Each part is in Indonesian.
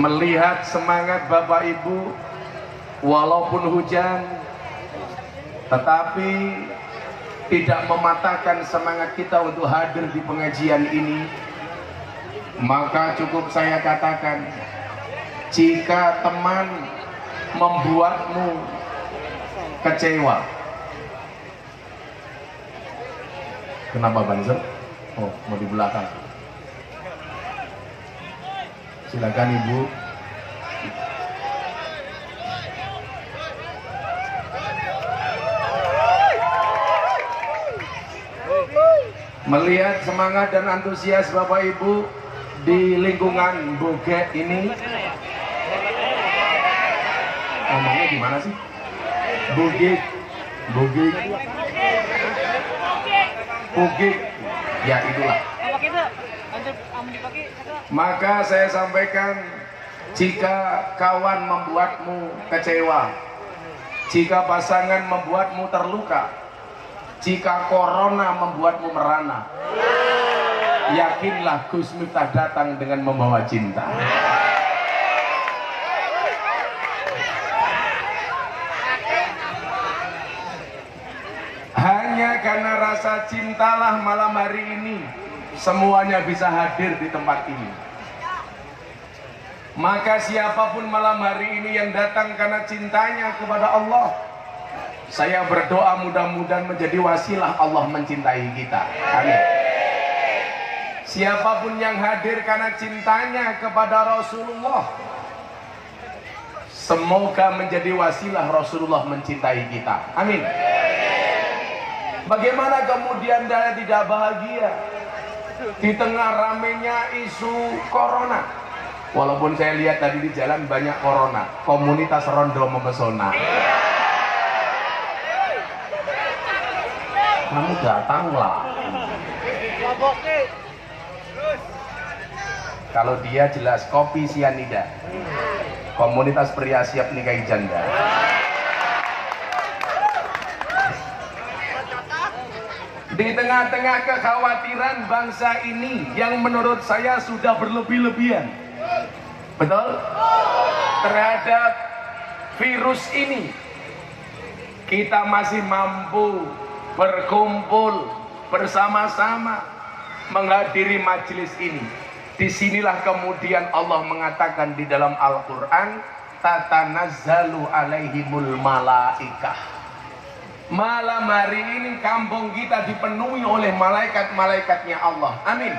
melihat semangat Bapak Ibu walaupun hujan, tetapi tidak mematahkan semangat kita untuk hadir di pengajian ini. Maka cukup saya katakan, jika teman membuatmu kecewa, kenapa Banser? Oh, mau di belakang. Silakan Ibu. Melihat semangat dan antusias Bapak Ibu di lingkungan Boge ini, ngomongnya gimana sih? Boge, ya itulah. Maka saya sampaikan, jika kawan membuatmu kecewa, jika pasangan membuatmu terluka, jika corona membuatmu merana, yakinlah Gus Miftah datang dengan membawa cinta. Hanya karena rasa cintalah malam hari ini semuanya bisa hadir di tempat ini. Maka siapapun malam hari ini yang datang karena cintanya kepada Allah, saya berdoa mudah-mudahan menjadi wasilah Allah mencintai kita. Amin. Siapapun yang hadir karena cintanya kepada Rasulullah, semoga menjadi wasilah Rasulullah mencintai kita. Amin. Bagaimana kemudian dia tidak bahagia di tengah ramenya isu corona? Walaupun saya lihat tadi di jalan banyak corona, komunitas rondo mempesona. Kamu datanglah. Kalau dia jelas kopi sianida, komunitas pria siap nikahi janda. Di tengah-tengah kekhawatiran bangsa ini yang menurut saya sudah berlebih-lebihan, betul? Terhadap virus ini, kita masih mampu berkumpul bersama-sama menghadiri majelis ini. Disinilah kemudian Allah mengatakan di dalam Al-Quran, tatanazzalu alaihimul malaikah. Malam hari ini kampung kita dipenuhi oleh malaikat-malaikatnya Allah. Amin.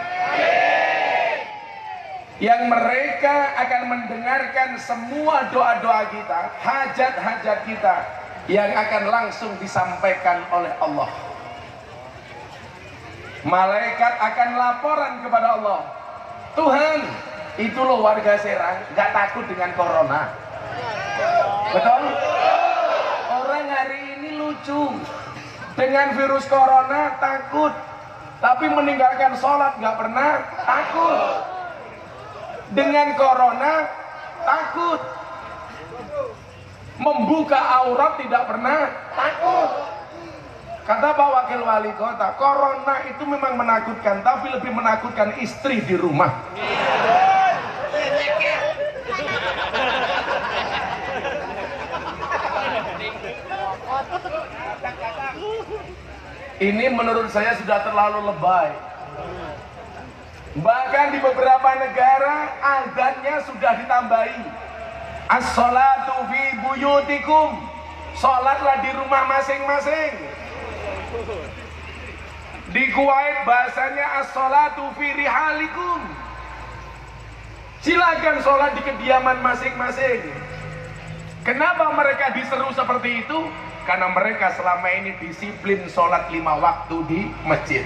Yang mereka akan mendengarkan semua doa-doa kita, hajat-hajat kita, yang akan langsung disampaikan oleh Allah. Malaikat akan laporan kepada Allah, Tuhan, itu loh warga Serang gak takut dengan corona. Betul? Orang hari ini lucu, dengan virus corona takut, tapi meninggalkan sholat gak pernah takut. Dengan corona takut, membuka aurat tidak pernah takut. Kata Pak Wakil Wali Kota, corona itu memang menakutkan, tapi lebih menakutkan istri di rumah. Ini menurut saya sudah terlalu lebay. Bahkan di beberapa negara azannya sudah ditambahi, as-sholatu fi buyutikum, sholatlah di rumah masing-masing. Di Kuwait bahasanya as-sholatu fi rihalikum, silakan sholat di kediaman masing-masing. Kenapa mereka diseru seperti itu? Karena mereka selama ini disiplin sholat 5 waktu di masjid.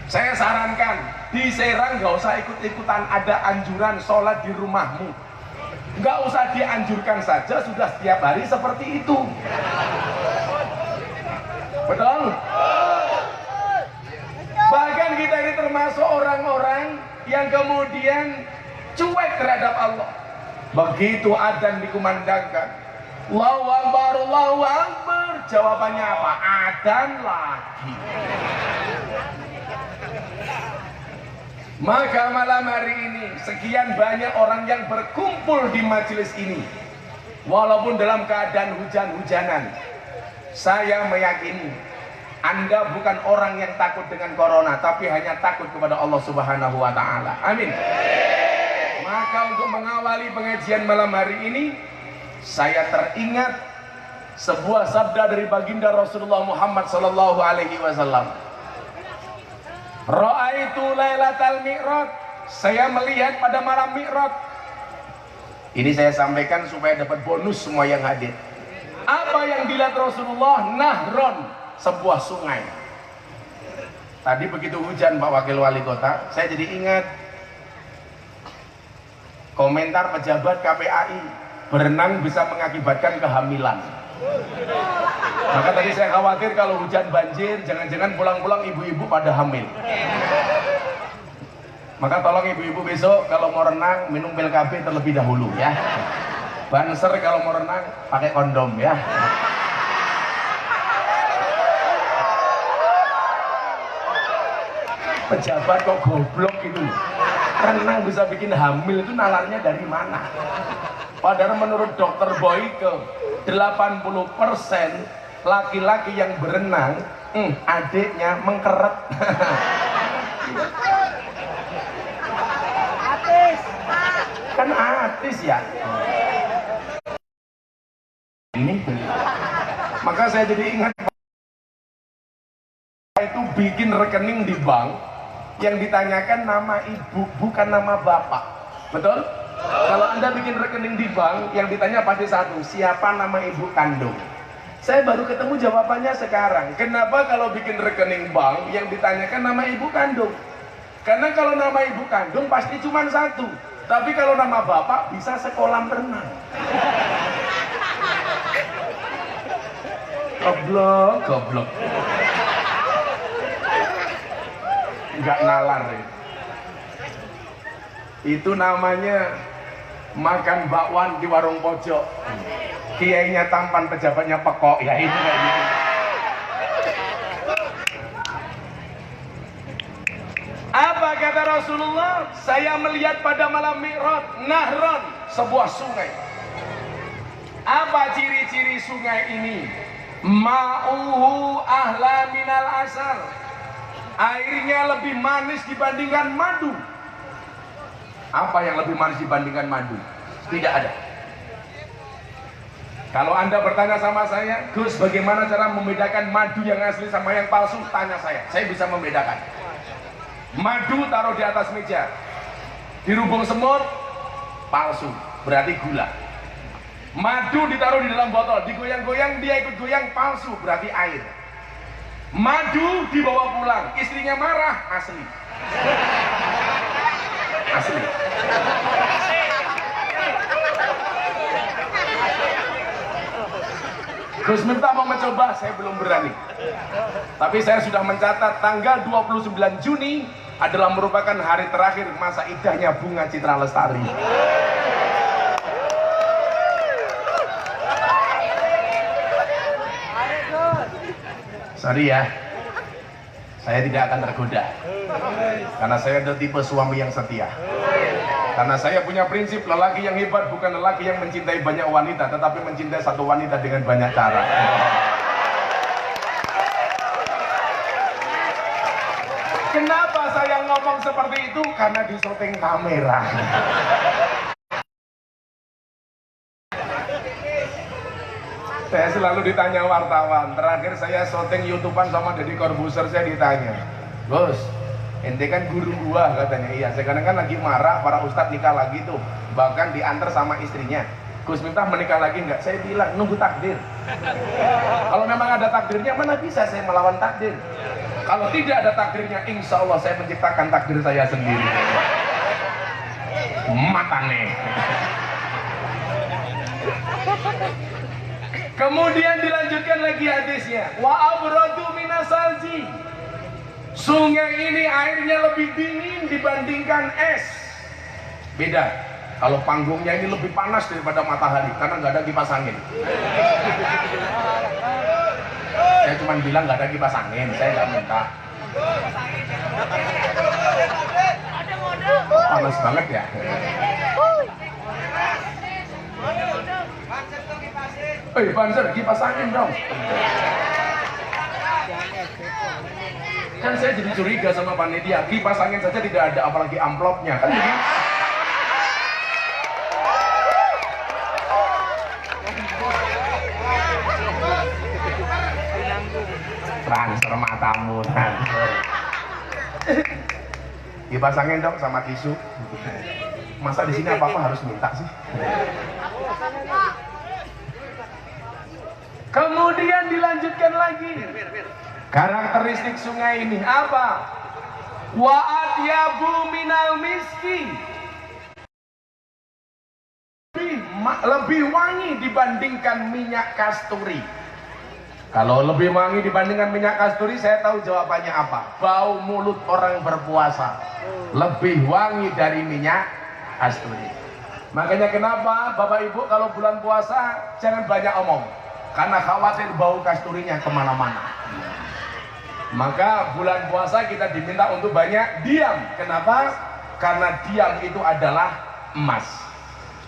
Saya sarankan, di Serang gak usah ikut-ikutan ada anjuran sholat di rumahmu. Gak usah dianjurkan saja, sudah setiap hari seperti itu. Betul? Bahkan kita ini termasuk orang-orang yang kemudian cuek terhadap Allah. Begitu adzan dikumandangkan, Allahu Akbar, Allahu Akbar, jawabannya apa? Adzan lagi. Maka malam hari ini sekian banyak orang yang berkumpul di majelis ini, walaupun dalam keadaan hujan-hujanan. Saya meyakini Anda bukan orang yang takut dengan corona, tapi hanya takut kepada Allah Subhanahu wa Ta'ala. Amin. Maka untuk mengawali pengajian malam hari ini, saya teringat sebuah sabda dari baginda Rasulullah Muhammad sallallahu alaihi wasallam. Ra'aitu lailatal mi'raj, saya melihat pada malam mi'raj. Ini saya sampaikan supaya dapat bonus semua yang hadir. Apa yang dilihat Rasulullah? Nahron, sebuah sungai. Tadi begitu hujan Pak Wakil Wali Kota, saya jadi ingat komentar pejabat KPAI, berenang bisa mengakibatkan kehamilan. Maka tadi saya khawatir kalau hujan banjir, jangan-jangan pulang-pulang ibu-ibu pada hamil. Maka tolong ibu-ibu besok kalau mau renang minum pil KB terlebih dahulu ya. Banser kalau mau renang pakai kondom ya. Pejabat kok goblok itu. Renang bisa bikin hamil itu nalarnya dari mana? Padahal menurut dokter Boyke 80% laki-laki yang berenang adiknya mengkeret. Kan artis ya ini. Maka saya jadi ingat itu bikin rekening di bank yang ditanyakan nama ibu bukan nama bapak. Betul? Kalau Anda bikin rekening di bank yang ditanya pasti satu, siapa nama ibu kandung? Saya baru ketemu jawabannya sekarang. Kenapa kalau bikin rekening bank yang ditanyakan nama ibu kandung? Karena kalau nama ibu kandung pasti cuma satu. Tapi kalau nama bapak bisa sekolah renang. Goblok, goblok. Enggak nalar ya. Itu namanya makan bakwan di warung pojok. Kiainya tampan, pejabatnya pekok. Ya itu kayak gitu. Apa kata Rasulullah? Saya melihat pada malam Mi'raj nahron, sebuah sungai. Apa ciri-ciri sungai ini? Ma'uhu ahla minal asal. Airnya lebih manis dibandingkan madu. Apa yang lebih manis dibandingkan madu? Tidak ada. Kalau Anda bertanya sama saya, Gus, bagaimana cara membedakan madu yang asli sama yang palsu? Tanya saya bisa membedakan. Madu taruh di atas meja, dirubung semut, palsu, berarti gula. Madu ditaruh di dalam botol, digoyang-goyang, dia ikut goyang, palsu, berarti air. Madu dibawa pulang, istrinya marah, asli. Asli. Gus Miftah mau mencoba, saya belum berani. Tapi saya sudah mencatat tanggal 29 Juni adalah merupakan hari terakhir masa idahnya bunga Citra Lestari. Sorry ya, saya tidak akan tergoda. Karena saya adalah tipe suami yang setia. Karena saya punya prinsip, lelaki yang hebat bukan lelaki yang mencintai banyak wanita, tetapi mencintai satu wanita dengan banyak cara. Kenapa saya ngomong seperti itu? Karena di syuting kamera. Saya selalu ditanya wartawan. Terakhir saya syuting YouTubean sama Deddy Corbuzier, saya ditanya, Gus, ente kan guru gua, katanya. Iya, sekarang kan lagi marah, para ustadz nikah lagi tuh, bahkan diantar sama istrinya. Gus Miftah menikah lagi enggak? Saya bilang nunggu takdir. Kalau memang ada takdirnya, mana bisa saya melawan takdir? Kalau tidak ada takdirnya, insya Allah saya menciptakan takdir saya sendiri. Matane. Kemudian dilanjutkan lagi hadisnya, wa abradu minasalji. Sungai ini airnya lebih dingin dibandingkan es. Beda. Kalau panggungnya ini lebih panas daripada matahari karena nggak ada kipas angin. Saya cuma bilang nggak ada kipas angin, saya nggak minta. Panas banget ya. Banser kipas angin dong. Kan saya jadi curiga sama panitia, kipas angin saja tidak ada, apalagi amplopnya kan begitu. Transfer matamu, transfer. Kipas angin dong sama tisu. Masa di sini apa-apa harus minta sih? Kemudian dilanjutkan lagi. Karakteristik sungai ini apa? Wa atyabu minal miski. Lebih wangi dibandingkan minyak kasturi. Kalau lebih wangi dibandingkan minyak kasturi, saya tahu jawabannya apa. Bau mulut orang berpuasa lebih wangi dari minyak kasturi. Makanya kenapa Bapak Ibu kalau bulan puasa jangan banyak omong, karena khawatir bau kasturinya kemana-mana. Maka bulan puasa kita diminta untuk banyak diam. Kenapa? Karena diam itu adalah emas.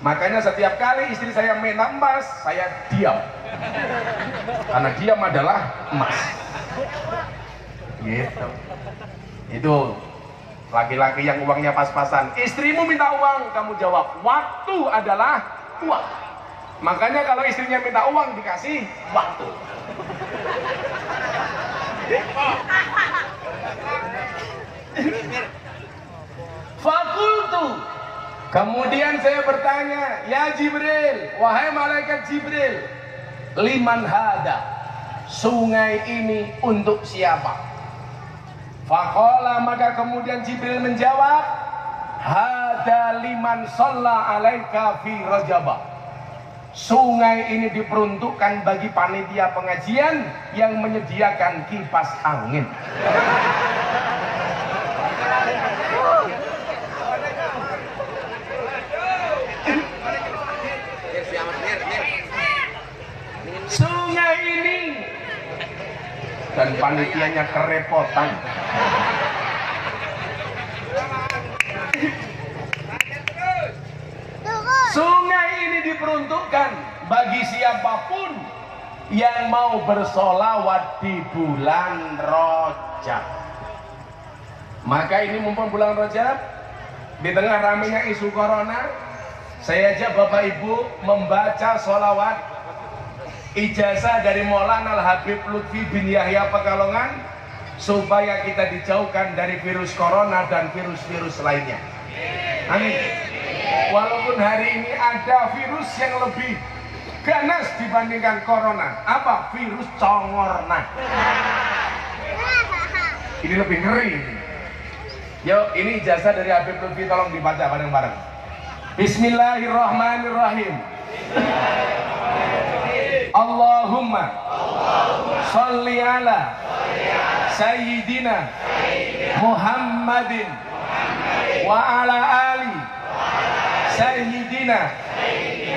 Makanya setiap kali istri saya minta emas, saya diam. Karena diam adalah emas. Gitu. Itu laki-laki yang uangnya pas-pasan. Istrimu minta uang, kamu jawab waktu adalah uang. Makanya kalau istrinya minta uang dikasih waktu. Fakultu, kemudian saya bertanya, ya Jibril, wahai malaikat Jibril, liman hada, sungai ini untuk siapa? Faqala, maka kemudian Jibril menjawab, hada liman shalla alaika fi rajabah. Sungai ini diperuntukkan bagi panitia pengajian yang menyediakan kipas angin. Sungai ini dan panitianya kerepotan. Sungai ini diperuntukkan bagi siapapun yang mau bersolawat di bulan Rajab. Maka ini mumpung bulan Rajab, di tengah ramainya isu corona, saya ajak Bapak Ibu membaca solawat ijazah dari Maulana Al-Habib Lutfi bin Yahya Pekalongan, supaya kita dijauhkan dari virus corona dan virus-virus lainnya. Amin. Walaupun hari ini ada virus yang lebih ganas dibandingkan corona. Apa? Virus congorna. Ini lebih ngeri. Yuk, ini ijazah dari Habib Lutfi, tolong dibaca bareng-bareng. Bismillahirrahmanirrahim. Allahumma sholli ala Sayyidina Muhammadin wa ala ali Sayyidina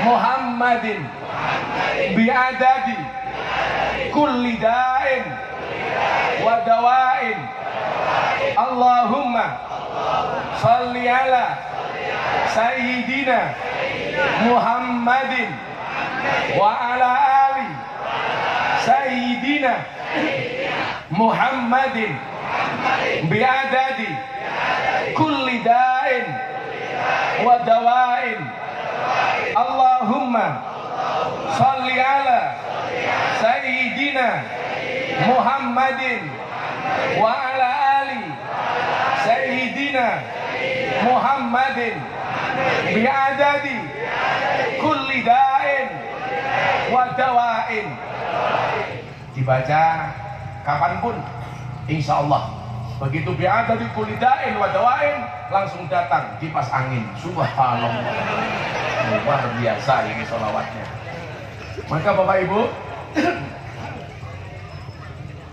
Muhammadin bi'adadi kulli da'in wa dawa'in. Allahumma sholli ala Sayyidina Muhammadin wa ala ali Sayyidina Muhammadin bi'adadi kulli da'in wa dawa'in. Allahumma sholli ala Sayyidina Muhammadin wa ala ali Sayyidina Muhammadin bi'adadi kulli da'in wa dawa'in. Dibaca kapanpun, insya Allah. Begitu bi'adadi kulli da'in wa dawa'in, langsung datang kipas angin. Subhanallah, luar biasa ini sholawatnya. Maka Bapak Ibu,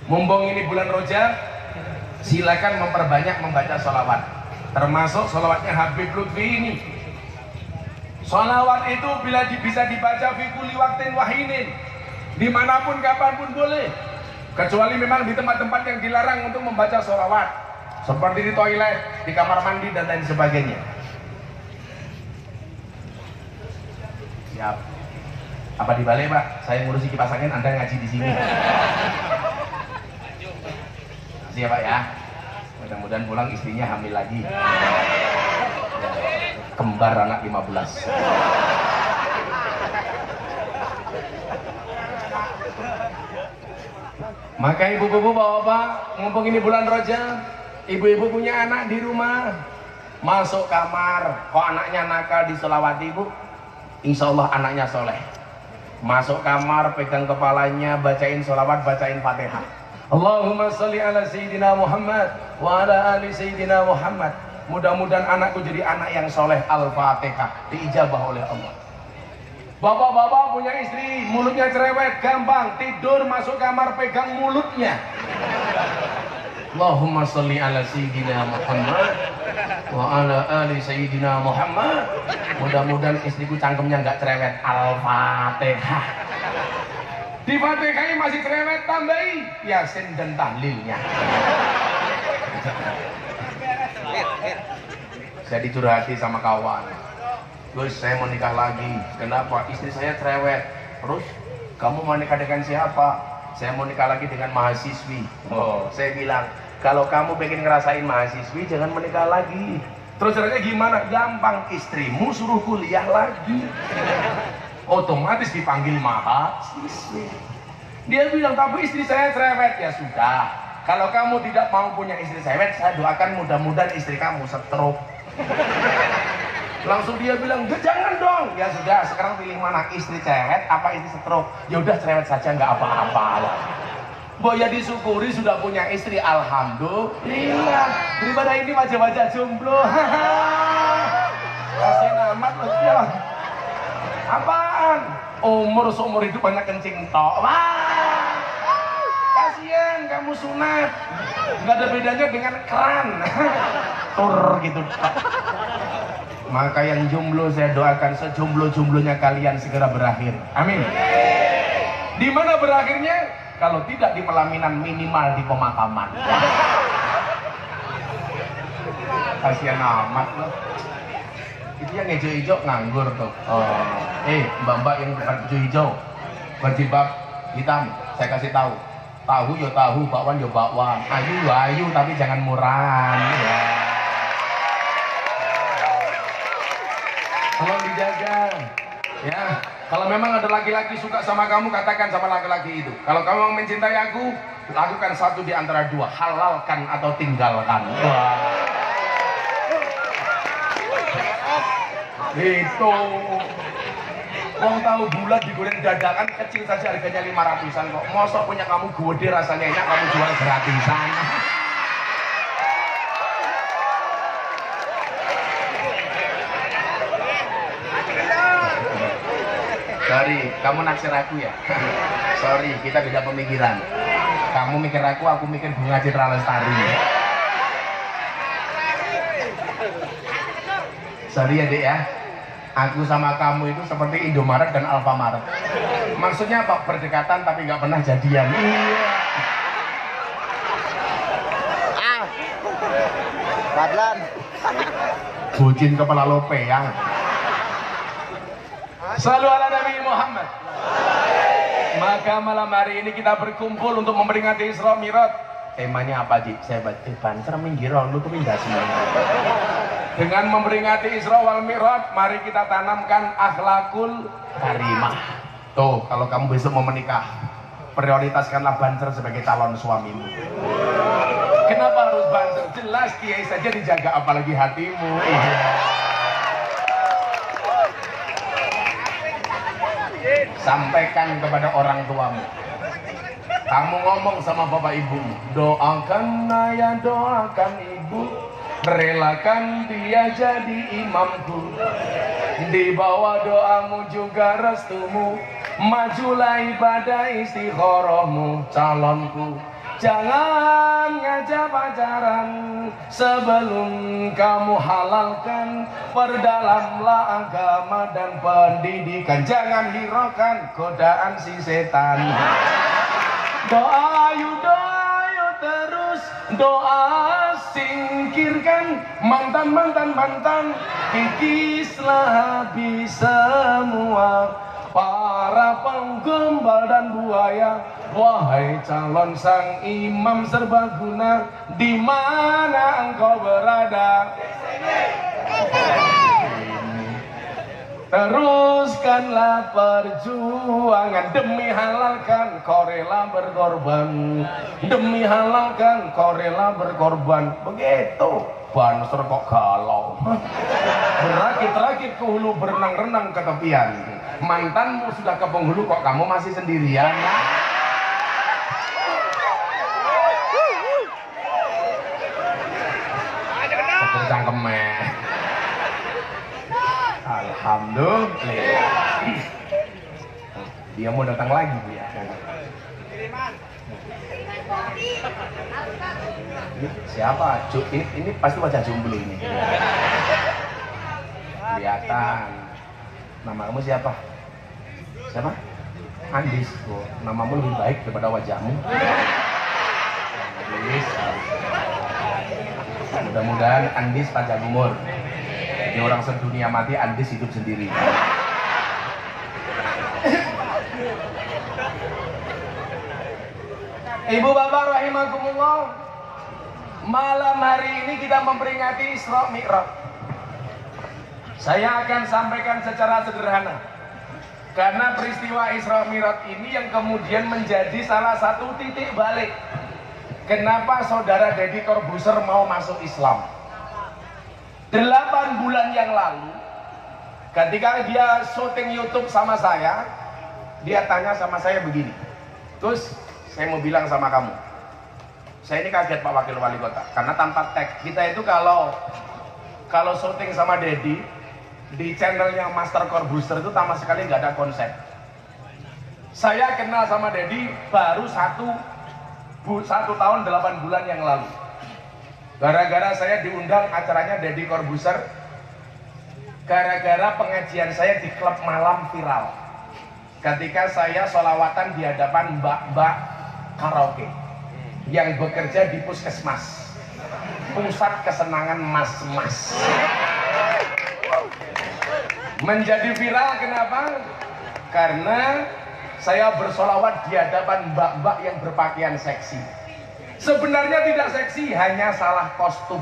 mumpung ini bulan Rajab, silakan memperbanyak membaca sholawat, termasuk sholawatnya Habib Lutfi ini. Sholawat itu bila bisa dibaca fi kulli waqtin wahinin, dimanapun kapanpun boleh, kecuali memang di tempat-tempat yang dilarang untuk membaca sholawat. seperti di toilet, di kamar mandi dan lain sebagainya. Siap. Apa di balai, Pak? Saya ngurusi kipas angin, Anda ngaji di sini. Makasih ya, Pak ya. Mudah-mudahan pulang istrinya hamil lagi. Kembar anak 15. Maka ibu-ibu, bapak-bapak, mumpung ini bulan Rajab, ibu-ibu punya anak di rumah, masuk kamar, kok anaknya nakal diselawati, Bu? Insya Allah anaknya soleh. Masuk kamar, pegang kepalanya, bacain sholawat, bacain Fatihah. Allahumma sholli ala Sayyidina Muhammad wa ala ali Sayyidina Muhammad. Mudah-mudahan anakku jadi anak yang soleh. Al-Fatihah, diijabah oleh Allah. Bapak-bapak punya istri, mulutnya cerewet, gampang tidur, masuk kamar pegang mulutnya. Allahumma sholli ala Sayyidina Muhammad wa ala ali Sayyidina Muhammad. Mudah-mudahan istriku cangkemnya nggak cerewet. Al-Fatihah. Di Fatihahnya masih cerewet, tambahi Yasin dan tahlilnya. Saya dicurhati sama kawan, Gus, saya mau nikah lagi. Kenapa? Istri saya cerewet. Terus kamu mau nikah dengan siapa? Saya mau nikah lagi dengan mahasiswi. Oh, saya bilang, kalau kamu pengen ngerasain mahasiswi, jangan menikah lagi. Terus caranya gimana? Gampang, istrimu suruh kuliah lagi. Otomatis dipanggil mahasiswi. Dia bilang, tapi istri saya cerewet. Ya sudah, kalau kamu tidak mau punya istri cerewet, saya doakan mudah-mudahan istri kamu stroke. Langsung dia bilang, jangan dong. Ya sudah, sekarang pilih mana, istri cerewet apa istri stroke? Ya udah cerewet saja, nggak apa-apa lah. Boya disyukuri sudah punya istri, alhamdulillah. Daripada ini wajah-wajah jomblo. Kasian amat loh dia. Apaan? Seumur hidup banyak kencing tok. Wah, kasian kamu sunat. Nggak ada bedanya dengan keran. Tur gitu. Maka yang jomblo saya doakan sejomblo-jomblonya kalian segera berakhir. Amin. Di mana berakhirnya? Kalau tidak di pelaminan, minimal di pemakaman. Kasian amat loh. Itu yang hijau-hijau nganggur tuh. Mbak-mbak yang baju hijau, berjilbab hitam, saya kasih tahu. Tahu ya tahu, bakwan ya bakwan. Ayu ya ayu, tapi jangan murahan. Ya. Tolong dijaga. Ya. Kalau memang ada laki-laki suka sama kamu, katakan sama laki-laki itu. Kalau kamu mencintai aku, lakukan satu di antara dua, halalkan atau tinggalkan. Wah. Itu. Wong tahu bulat digoreng dadakan kecil saja harganya 500-an kok. Mosok punya kamu gede rasanya enak, kamu jual gratisan. Sorry, kamu naksir aku ya? Sorry, kita beda pemikiran. Kamu mikir aku mikir Bunga Citra Lestari. Sorry ya, Dek ya. Aku sama kamu itu seperti Indomaret dan Alfamaret. Maksudnya apa? Berdekatan tapi nggak pernah jadian. Iya. Badlan. Bucin kepala lope yang. Selalu ala Nabi Muhammad. Maka malam hari ini kita berkumpul untuk memperingati Isra Mi'raj. Temanya apa, Dik? Saya baca banser minggir lu tuh pindah semuanya. Dengan memperingati Isra wal Mi'raj, mari kita tanamkan akhlakul karimah. Tuh, kalau kamu besok mau menikah, prioritaskanlah banser sebagai calon suamimu. Kenapa harus banser? Jelas kiai saja dijaga, apalagi hatimu. Sampaikan kepada orang tuamu. Kamu ngomong sama bapak ibumu, doakan ayah, doakan ibu, relakan dia jadi imamku. Di bawah doamu juga restumu, majulah ibadah istikharahmu calonku. Jangan ngajak pacaran sebelum kamu halalkan. Perdalamlah agama dan pendidikan. Jangan hiraukan godaan si setan. Doa ayu terus Terus doa singkirkan mantan, kikislah habis semua para penggombal dan buaya. Wahai calon sang imam serbaguna, di mana engkau berada? Teruskanlah perjuangan demi halalkan kau rela berkorban, demi halalkan kau rela berkorban. Begitu Banser kok galau, berakit-rakit ke hulu, berenang-renang ke tepian. Mantanmu sudah ke penghulu, kok kamu masih sendirian? Seger cangkeme. Alhamdulillah. Dia mau datang lagi ya. Ini siapa? Ini pasti wajah jomblo ini. Kelihatan. Nama kamu siapa? Siapa? Andis. Oh, namamu lebih baik daripada wajahmu. Andis. Mudah-mudahan Andis panjang umur. Jadi orang sedunia mati, Andis hidup sendiri. Ibu bapak rahimakumullah, malam hari ini kita memperingati Isra Mi'raj. Saya akan sampaikan secara sederhana, karena peristiwa Isra Mi'raj ini yang kemudian menjadi salah satu titik balik kenapa saudara Deddy Corbuzier mau masuk Islam. 8 bulan yang lalu, ketika dia syuting YouTube sama saya, dia tanya sama saya begini, "Terus saya mau bilang sama kamu, saya ini kaget Pak Wakil Wali Kota, karena tanpa tag kita itu kalau syuting sama Deddy di channelnya Master Corbuzier itu sama sekali nggak ada konsep. Saya kenal sama Deddy baru satu tahun 8 bulan yang lalu. Gara-gara saya diundang acaranya Deddy Corbuzier, gara-gara pengajian saya di klub malam viral. Ketika saya sholawatan di hadapan mbak-mbak karaoke yang bekerja di puskesmas, pusat kesenangan mas-mas. Menjadi viral kenapa? Karena saya bersolawat di hadapan mbak-mbak yang berpakaian seksi. Sebenarnya tidak seksi, hanya salah kostum.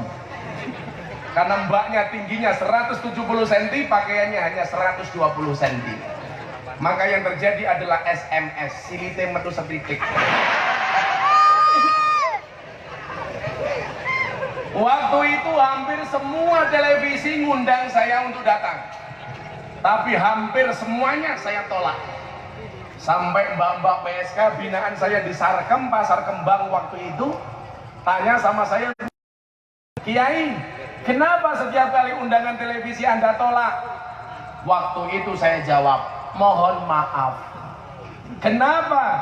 Karena mbaknya tingginya 170 cm, pakaiannya hanya 120 cm. Maka yang terjadi adalah SMS, silite metu setitik. Waktu itu hampir semua televisi ngundang saya untuk datang, tapi hampir semuanya saya tolak. Sampai mbak-mbak PSK binaan saya di Sarkem, Pasar Kembang waktu itu tanya sama saya, "Kiai, kenapa setiap kali undangan televisi Anda tolak?" Waktu itu saya jawab, "Mohon maaf. Kenapa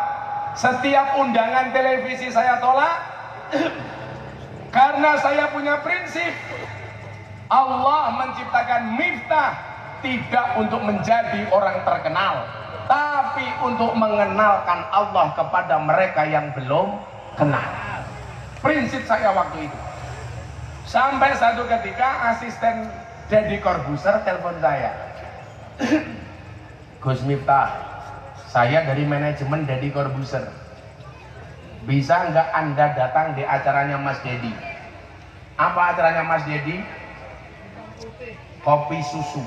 setiap undangan televisi saya tolak? Karena saya punya prinsip, Allah menciptakan Miftah tidak untuk menjadi orang terkenal, tapi untuk mengenalkan Allah kepada mereka yang belum kenal." Prinsip saya waktu itu. Sampai satu ketika asisten Deddy Corbuzier telepon saya, "Gus Miftah, saya dari manajemen Deddy Corbuzier. Bisa nggak Anda datang di acaranya Mas Deddy?" Apa acaranya Mas Deddy? Kopi susu.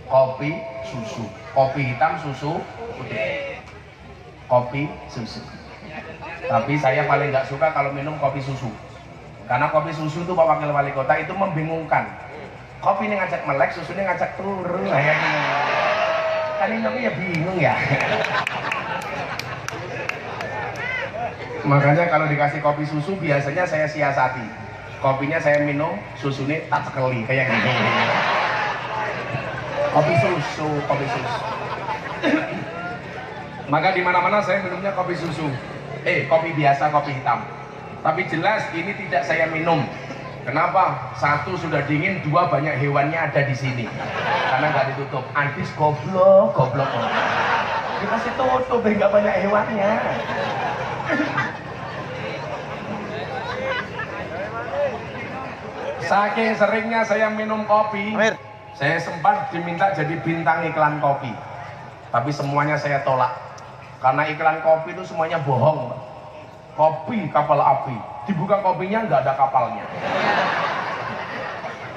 Kopi susu. Kopi hitam, susu putih. Kopi susu. Tapi saya paling nggak suka kalau minum kopi susu. Karena kopi susu itu Pak Wakil Wali Kota itu membingungkan. Kopi ini ngajak melek, susu ini ngajak turun. Kan ini ya bingung ya. Makanya kalau dikasih kopi susu biasanya saya siasati. Kopinya saya minum, susunya tak sekali kayak gini. Kopi susu. Maka di mana-mana saya minumnya kopi susu. Kopi biasa, kopi hitam. Tapi jelas ini tidak saya minum. Kenapa? Satu sudah dingin, dua banyak hewannya ada di sini. Karena nggak ditutup. Andis goblok. Dikasih tutup, nggak banyak hewannya. Saking seringnya saya minum kopi, saya sempat diminta jadi bintang iklan kopi. Tapi semuanya saya tolak. Karena iklan kopi itu semuanya bohong. Kopi kapal api, dibuka kopinya nggak ada kapalnya.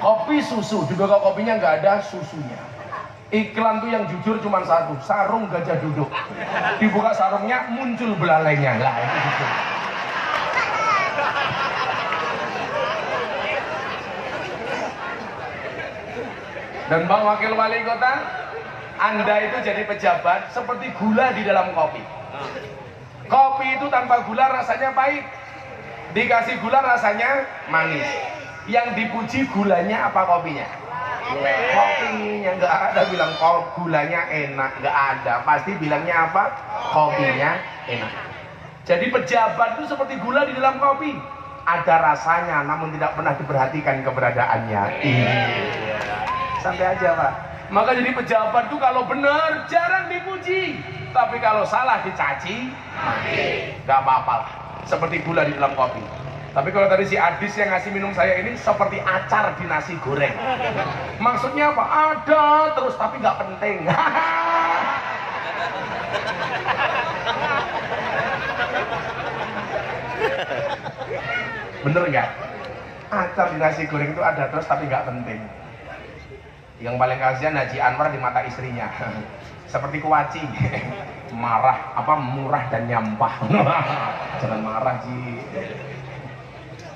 Kopi susu, dibuka kopinya nggak ada susunya. Iklan tuh yang jujur cuma satu, sarung gajah duduk. Dibuka sarungnya muncul belalainya. Lah itu jujur. Dan Bang Wakil Wali Kota, Anda itu jadi pejabat seperti gula di dalam kopi. Kopi itu tanpa gula rasanya pahit, dikasih gula rasanya manis. Yang dipuji gulanya apa kopinya? Kopinya. Nggak ada bilang gulanya enak, nggak ada. Pasti bilangnya apa? Kopinya enak. Jadi pejabat itu seperti gula di dalam kopi, ada rasanya namun tidak pernah diperhatikan keberadaannya. Iya, santai aja Pak. Maka jadi pejabat tuh kalau benar jarang dipuji, tapi kalau salah dicaci, nggak apa-apa. Seperti gula di dalam kopi. Tapi kalau tadi si Adis yang ngasih minum saya ini seperti acar di nasi goreng. Maksudnya apa? Ada terus tapi nggak penting. Bener nggak? Acar di nasi goreng itu ada terus tapi nggak penting. Yang paling kasihan Haji Anwar di mata istrinya. Seperti kuaci. Marah, murah dan nyampah. Jangan marah Ji.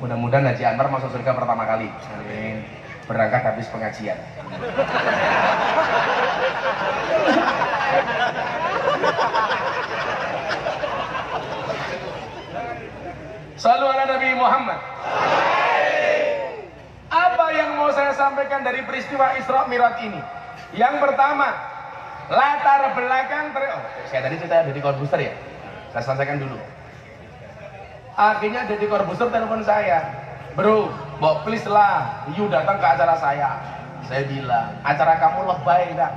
Mudah-mudahan Haji Anwar masuk surga pertama kali. Amin. Berangkat habis pengajian. Shallu ala Nabi Muhammad. Apa yang mau saya sampaikan dari peristiwa Isra Mi'raj ini? Yang pertama, latar belakang saya tadi cerita Deddy Corbuzier ya. Saya selesaikan dulu. Akhirnya Deddy Corbuzier telepon saya, bro, please lah, you datang ke acara saya. Saya bilang, acara kamu lebay enggak?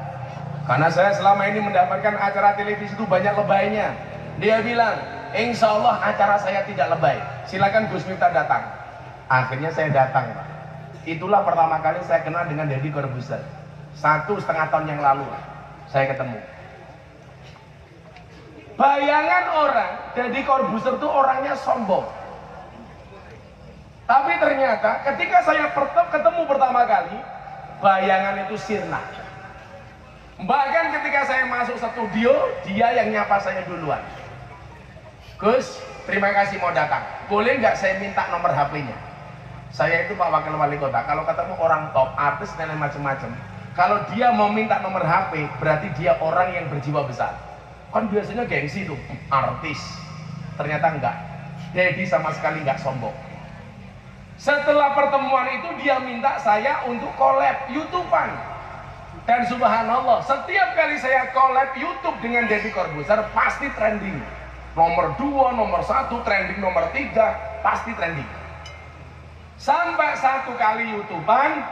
Karena saya selama ini mendapatkan acara televisi itu banyak lebaynya. Dia bilang, insya Allah acara saya tidak lebay. Silakan Gus Miftah datang. Akhirnya saya datang, Pak. Itulah pertama kali saya kenal dengan Deddy Corbuzier. 1,5 tahun yang lalu saya ketemu. Bayangan orang Deddy Corbuzier itu orangnya sombong. Tapi ternyata ketika saya ketemu pertama kali, bayangan itu sirna. Bahkan ketika saya masuk studio, dia yang nyapa saya duluan. Gus, terima kasih mau datang. Boleh nggak saya minta nomor HP-nya? Saya itu Pak Wakil Wali Kota, kalau ketemu orang top, artis dan macam-macam, kalau dia mau minta nomor HP, berarti dia orang yang berjiwa besar. Kan biasanya gengsi tuh, artis. Ternyata enggak. Deddy sama sekali enggak sombong. Setelah pertemuan itu dia minta saya untuk collab YouTubean. Dan subhanallah, setiap kali saya collab YouTube dengan Deddy Corbuzier pasti trending. Nomor 2, nomor 1, trending nomor 3, pasti trending. Sampai satu kali YouTubean,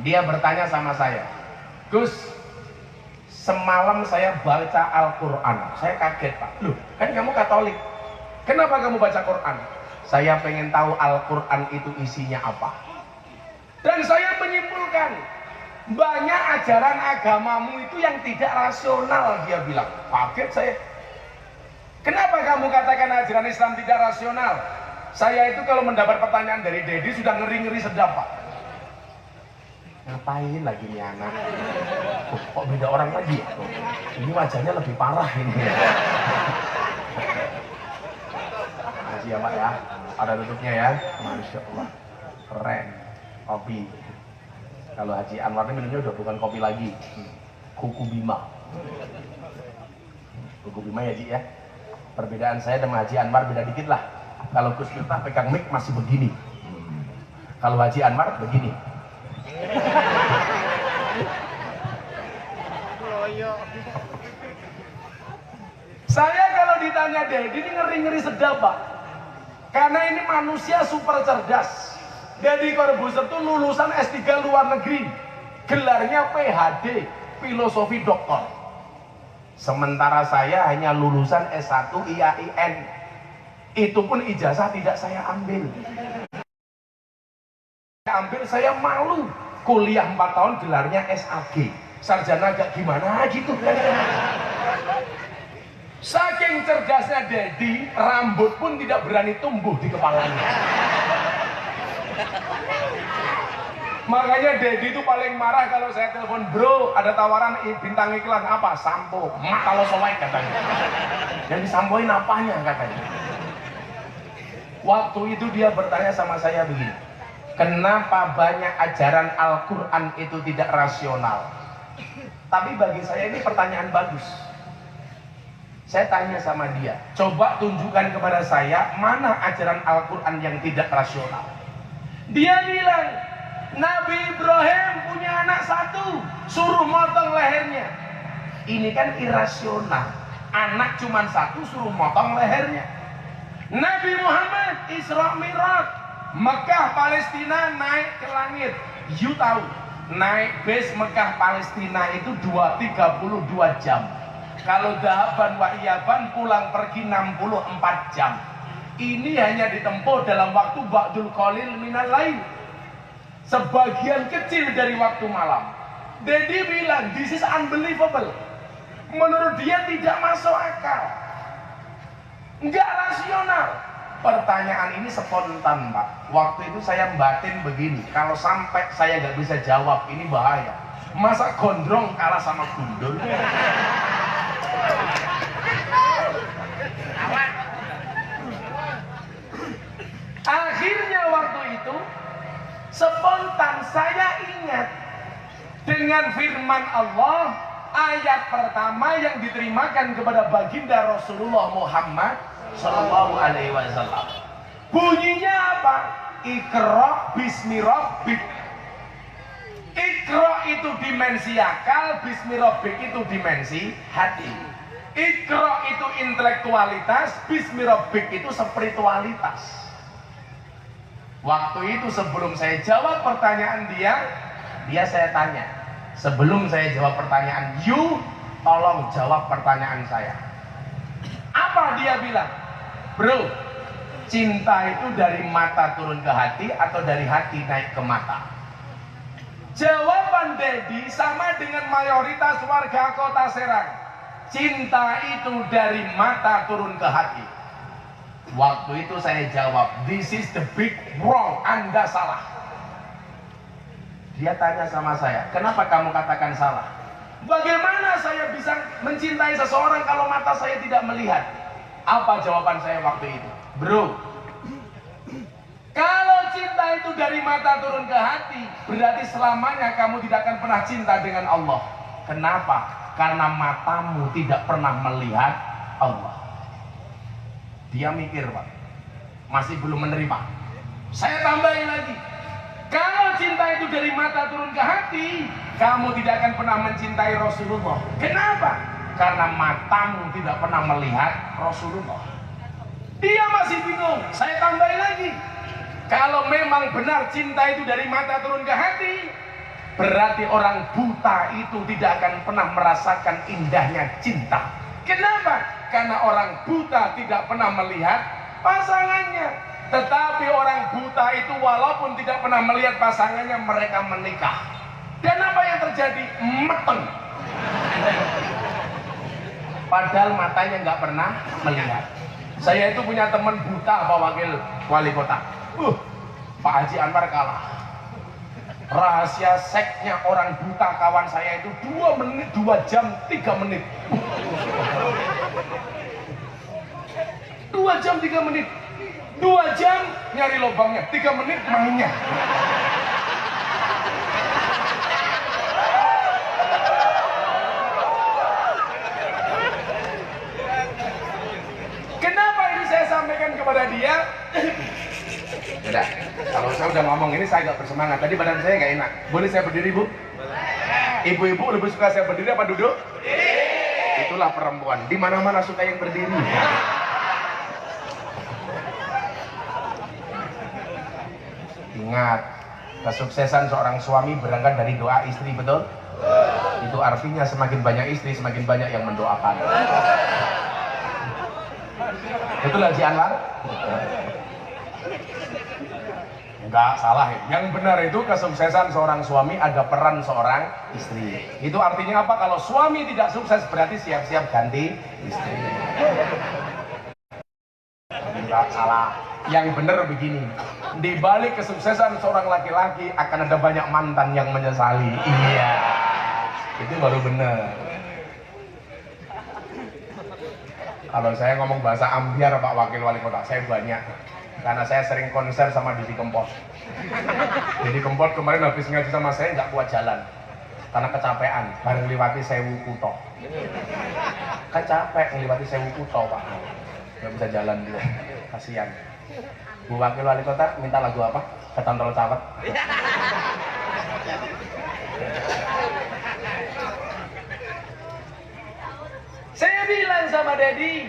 dia bertanya sama saya, Gus, semalam saya baca Al-Quran. Saya kaget Pak, loh kan kamu Katolik, kenapa kamu baca Quran? Saya pengen tahu Al-Quran itu isinya apa. Dan saya menyimpulkan, banyak ajaran agamamu itu yang tidak rasional. Dia bilang, kaget saya. Kenapa kamu katakan ajaran Islam tidak rasional? Saya itu kalau mendapat pertanyaan dari Deddy sudah ngeri-ngeri sedap Pak. Ngapain lagi nih anak? Kok beda orang lagi ya? Ini wajahnya lebih parah ini. Makasih ya Pak ya. Ada tutupnya ya. Masya Allah. Keren. Kopi. Kalau Haji Anwar ini minumnya udah bukan kopi lagi. Kuku Bima. Kuku Bima ya Ji ya. Perbedaan saya dengan Haji Anwar beda dikit lah. Kalau Gus Miftah pegang mic masih begini. Kalau Haji Anwar begini. Saya kalau ditanya Deddy ini ngeri-ngeri sedap Pak. Karena ini manusia super cerdas. Deddy Corbuzier itu lulusan S3 luar negeri. Gelarnya PhD, filosofi doktor. Sementara saya hanya lulusan S1 IAIN. Itu pun ijazah tidak saya ambil. saya ambil, saya malu. Kuliah 4 tahun gelarnya SAG, sarjana agak gimana gitu. Saking cerdasnya Dedi, rambut pun tidak berani tumbuh di kepalanya. Makanya Dedi itu paling marah kalau saya telepon, bro ada tawaran bintang iklan apa? Sampo. Mak kalau soek katanya. Yang disampoin apanya katanya. Waktu itu dia bertanya sama saya begini, kenapa banyak ajaran Al-Quran itu tidak rasional? Tapi bagi saya ini pertanyaan bagus. Saya tanya sama dia, coba tunjukkan kepada saya mana ajaran Al-Quran yang tidak rasional. Dia bilang, Nabi Ibrahim punya anak 1, suruh motong lehernya. Ini kan irasional. Anak cuma 1 suruh motong lehernya. Nabi Muhammad Isra Mi'raj, Mekah Palestina naik ke langit. You tahu, naik bis Mekah Palestina itu 32 jam. Kalau dahaban wa iyaban pulang pergi 64 jam. Ini hanya ditempuh dalam waktu ba'dul qalil minal lail. Sebagian kecil dari waktu malam. Dedi bilang, this is unbelievable. Menurut dia tidak masuk akal, nggak rasional. Pertanyaan ini spontan, Pak. Waktu itu saya batin begini, kalau sampai saya nggak bisa jawab ini bahaya. Masa gondrong kalah sama gundul? Akhirnya waktu itu spontan saya ingat dengan firman Allah, ayat pertama yang diterimakan kepada baginda Rasulullah Muhammad Sallallahu Alaihi Wasallam. Bunyinya apa? Iqra bismi rabbik. Iqra itu dimensi akal, bismi rabbik itu dimensi hati. Iqra itu intelektualitas, bismi rabbik itu spiritualitas. Waktu itu sebelum saya jawab pertanyaan dia saya tanya, sebelum saya jawab pertanyaan you, tolong jawab pertanyaan saya. Apa dia bilang? Bro, cinta itu dari mata turun ke hati atau dari hati naik ke mata? Jawaban Dedi sama dengan mayoritas warga kota Serang. Cinta itu dari mata turun ke hati. Waktu itu saya jawab, this is the big wrong, Anda salah. Dia tanya sama saya, kenapa kamu katakan salah? Bagaimana saya bisa mencintai seseorang kalau mata saya tidak melihat? Apa jawaban saya waktu itu? Bro, kalau cinta itu dari mata turun ke hati, berarti selamanya kamu tidak akan pernah cinta dengan Allah. Kenapa? Karena matamu tidak pernah melihat Allah. Dia mikir, Pak, masih belum menerima. Saya tambahin lagi, kalau cinta itu dari mata turun ke hati, kamu tidak akan pernah mencintai Rasulullah. Kenapa? Karena matamu tidak pernah melihat Rasulullah. Dia masih bingung. Saya tambahin lagi, kalau memang benar cinta itu dari mata turun ke hati, berarti orang buta itu tidak akan pernah merasakan indahnya cinta. Kenapa? Karena orang buta tidak pernah melihat pasangannya. Tetapi orang buta itu walaupun tidak pernah melihat pasangannya, mereka menikah. Dan apa yang terjadi? Meteng. Padahal matanya nggak pernah melihat. Saya itu punya teman buta, Pak Wakil Wali Kota. Pak Haji Anwar kalah. Rahasia seksnya orang buta kawan saya itu 2 menit, 2 jam, 3 menit. 2 jam 3 menit. 2 jam nyari lubangnya, 3 menit mainnya. Kenapa ini saya sampaikan kepada dia? Udah, kalau saya udah ngomong ini saya agak bersemangat. Tadi badan saya nggak enak. Boleh saya berdiri, Bu? Ibu-ibu lebih suka saya berdiri apa duduk? Itulah perempuan. Di mana-mana suka yang berdiri. Ingat, kesuksesan seorang suami berangkat dari doa istri, betul? Itu artinya semakin banyak istri, semakin banyak yang mendoakan. Betul Haji Anwar? Enggak salah ya. Yang benar itu kesuksesan seorang suami ada peran seorang istri. Itu artinya apa? Kalau suami tidak sukses berarti siap-siap ganti istri. Enggak salah. Yang benar begini, di balik kesuksesan seorang laki-laki akan ada banyak mantan yang menyesali. Iya, itu baru benar. Kalau saya ngomong bahasa ambiar Pak Wakil Wali Kota, saya banyak. Karena saya sering konser sama Didi Kempot. Didi Kempot kemarin habis ngaji sama saya nggak kuat jalan. Karena kecapean, bareng liwati Sewu Kuto. Kan capek ngliwati Sewu Kuto Pak. Nggak bisa jalan dia, kasihan. Bu Wakil Wali Kota minta lagu apa? Ketantol Cawet. Saya bilang sama Dedi,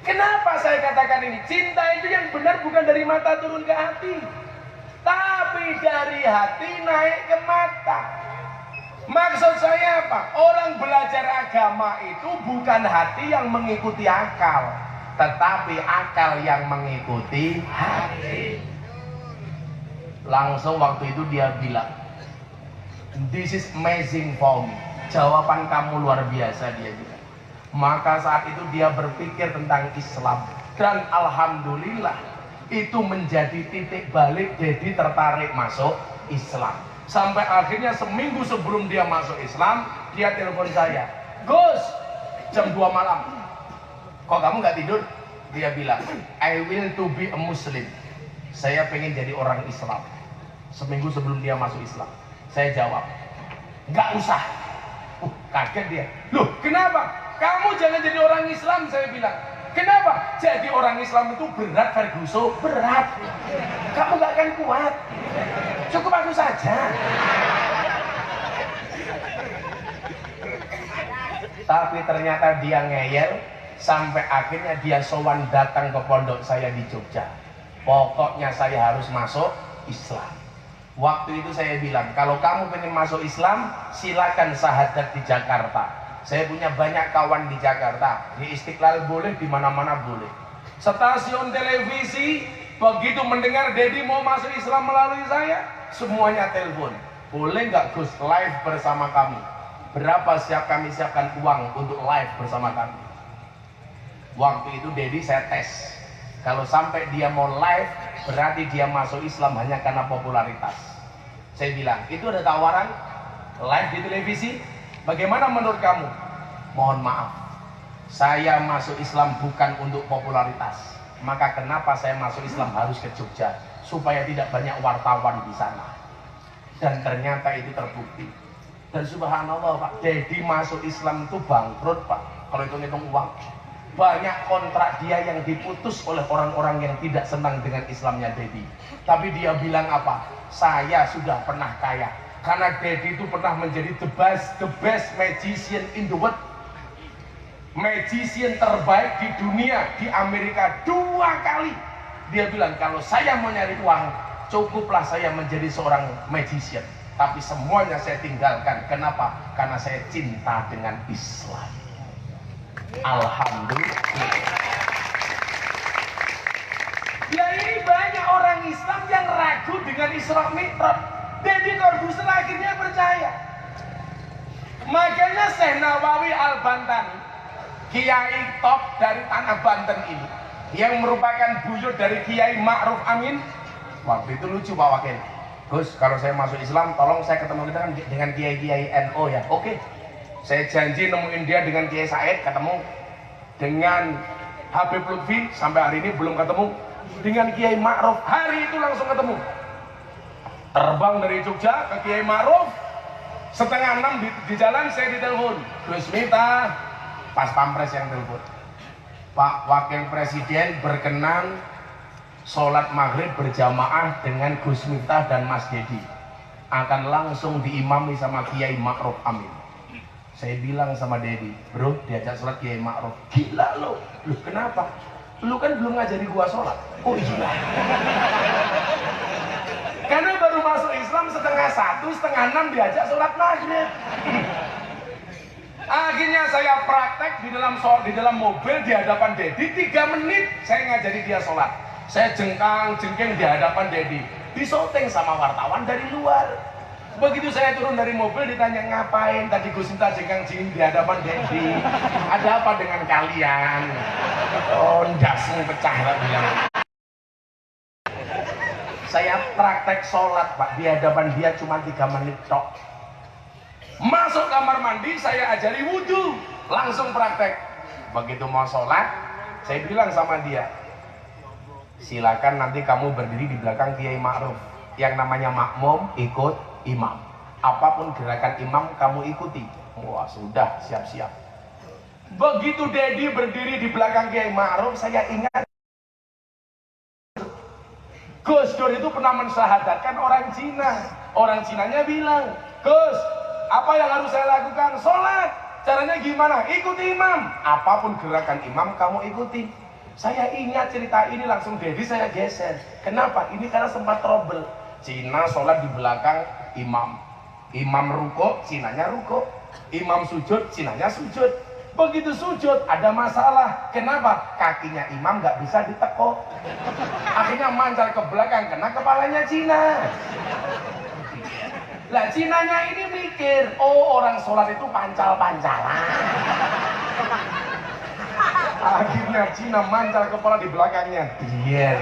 kenapa saya katakan ini? Cinta itu yang benar bukan dari mata turun ke hati, tapi dari hati naik ke mata. Maksud saya apa? Orang belajar agama itu bukan hati yang mengikuti akal, tetapi akal yang mengikuti hati. Langsung waktu itu dia bilang, "This is amazing for me." Jawaban kamu luar biasa, dia bilang. Maka saat itu dia berpikir tentang Islam, dan alhamdulillah itu menjadi titik balik Dedi tertarik masuk Islam. Sampai akhirnya seminggu sebelum dia masuk Islam, dia telepon saya, "Gus, jam 2 malam, kok kamu nggak tidur?" Dia bilang, "I will to be a Muslim." Saya pengen jadi orang Islam. Seminggu sebelum dia masuk Islam. Saya jawab, "Nggak usah." Kaget dia. "Loh, kenapa? Kamu jangan jadi orang Islam," saya bilang. "Kenapa? Jadi orang Islam itu berat, Ferguson, berat. Kamu nggak akan kuat. Cukup aku saja." Tapi ternyata dia ngeyel, sampai akhirnya dia sowan datang ke pondok saya di Jogja. Pokoknya saya harus masuk Islam. Waktu itu saya bilang, kalau kamu pengen masuk Islam, silakan syahadat di Jakarta. Saya punya banyak kawan di Jakarta, di Istiqlal boleh, di mana-mana boleh. Stasiun televisi begitu mendengar Dedi mau masuk Islam melalui saya, semuanya telepon. "Boleh nggak Gus live bersama kami? Berapa kami siapkan uang untuk live bersama kami?" Waktu itu Dedi saya tes. Kalau sampai dia mau live, berarti dia masuk Islam hanya karena popularitas. Saya bilang, "Itu ada tawaran live di televisi, bagaimana menurut kamu?" "Mohon maaf, saya masuk Islam bukan untuk popularitas. Maka kenapa saya masuk Islam harus ke Jogja? Supaya tidak banyak wartawan di sana." Dan ternyata itu terbukti. Dan subhanallah Pak, Dedi masuk Islam itu bangkrut Pak, kalau hitung-hitung uang. Banyak kontrak dia yang diputus oleh orang-orang yang tidak senang dengan Islamnya Dedi. Tapi dia bilang apa? "Saya sudah pernah kaya." Karena Dedi itu pernah menjadi the best magician in the world. Magician terbaik di dunia, di Amerika 2 kali. Dia bilang, kalau saya mau nyari uang, cukuplah saya menjadi seorang magician. Tapi semuanya saya tinggalkan. Kenapa? Karena saya cinta dengan Islam. Alhamdulillah. Ya ini banyak orang Islam yang ragu dengan Isra Mi'raj. Deddy Corbuzier akhirnya percaya. Makanya Syekh Nawawi Al-Bantani, kiai top dari tanah Banten ini, yang merupakan buyut dari Kiai Ma'ruf Amin. Waktu itu lucu Pak Wakil, "Gus, kalau saya masuk Islam, tolong saya ketemu dengan Kiai NO ya." "Oke." Saya janji nemuin dia dengan Kiai Said, ketemu. Dengan Habib Lutfi, sampai hari ini belum ketemu. Dengan Kiai Ma'ruf, hari itu langsung ketemu. Terbang dari Jogja ke Kiai Ma'ruf, 5:30 di jalan saya ditelepon, "Gus Miftah," pas Pampres yang telepon, "Pak Wakil Presiden berkenan sholat maghrib berjamaah dengan Gus Miftah dan Mas Dedi. Akan langsung diimami sama Kiai Ma'ruf Amin." Saya bilang sama Dedi, "Bro, diajak sholat Kiai Ma'ruf." "Gila lo." "Loh kenapa?" "Lu kan belum ngajari gua sholat." "Oh iya." Karena baru masuk Islam 5:30, 5:30 diajak sholat maghrib. Akhirnya saya praktek di dalam mobil di hadapan Dedi, 3 menit saya ngajari dia sholat. Saya jengkang-jengking di hadapan Dedi, disyuting sama wartawan dari luar. Begitu saya turun dari mobil ditanya ngapain tadi Gus Miftah jengkang-jengking di hadapan Dedi. Ada apa dengan kalian? Oh, ndasmu pecah lah bilang. Saya praktek sholat Pak di hadapan dia cuma 3 menit tok. Masuk kamar mandi saya ajari wudhu, langsung praktek. Begitu mau sholat, saya bilang sama dia, silakan nanti kamu berdiri di belakang Kiai Ma'ruf. Yang namanya makmum ikut imam. Apapun gerakan imam kamu ikuti. Wah sudah siap-siap. Begitu Dedi berdiri di belakang Kiai Ma'ruf, saya ingat Gus Dur itu pernah mensyahadatkan orang Cina. Orang Cinanya bilang, Gus, apa yang harus saya lakukan? Sholat. Caranya gimana? Ikuti imam. Apapun gerakan imam kamu ikuti. Saya ingat cerita ini langsung Dedi saya geser. Kenapa? Ini karena sempat trouble. Cina sholat di belakang imam. Imam ruko, Cinanya ruko. Imam sujud, Cinanya sujud. Begitu sujud ada masalah. Kenapa? Kakinya imam nggak bisa ditekuk. Akhirnya mancar ke belakang kena kepalanya Cina. Lah Cinanya ini mikir, oh orang sholat itu pancal-pancalan. Akhirnya Cina mancal kepala di belakangnya. Biar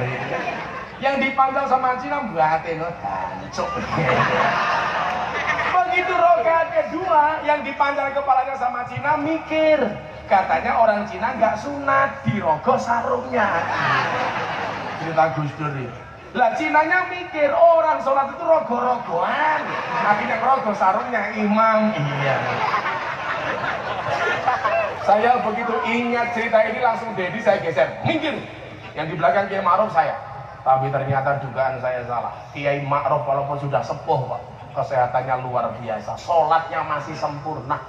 yang dipancal sama Cina buatin tancuk. Begitu rokaat kedua yang dipancal kepalanya sama Cina mikir, katanya orang Cina nggak sunat, dirogoh sarungnya. Cerita Gus Dur ini. Lah Cinanya mikir, oh, orang sholat itu rogo-rogoan. Akhirnya rogoh sarungnya imam. Iya. Saya begitu ingat cerita ini langsung Dedi saya geser, minggir. Yang di belakang Kiai Ma'ruf saya. Tapi ternyata dugaan saya salah. Kiai Ma'ruf walaupun sudah sepuh Pak, kesehatannya luar biasa. Sholatnya masih sempurna.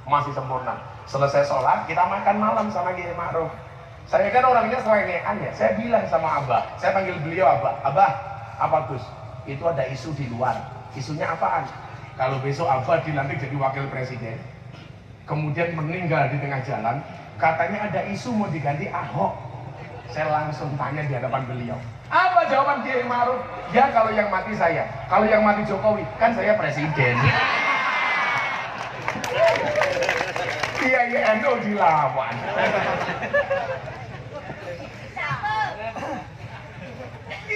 Masih sempurna. Selesai sholat kita makan malam sama Kiai Ma'ruf. Saya kan orangnya selengean ya. Saya bilang sama Abah, saya panggil beliau Abah. Abah, apa Gus? Itu ada isu di luar. Isunya apaan? Kalau besok Abah dilantik jadi wakil presiden, kemudian meninggal di tengah jalan, katanya ada isu mau diganti Ahok. Saya langsung tanya di hadapan beliau. Apa jawaban Kiai Ma'ruf? Ya kalau yang mati saya, kalau yang mati Jokowi, kan saya presiden. Kiai NU dilawan.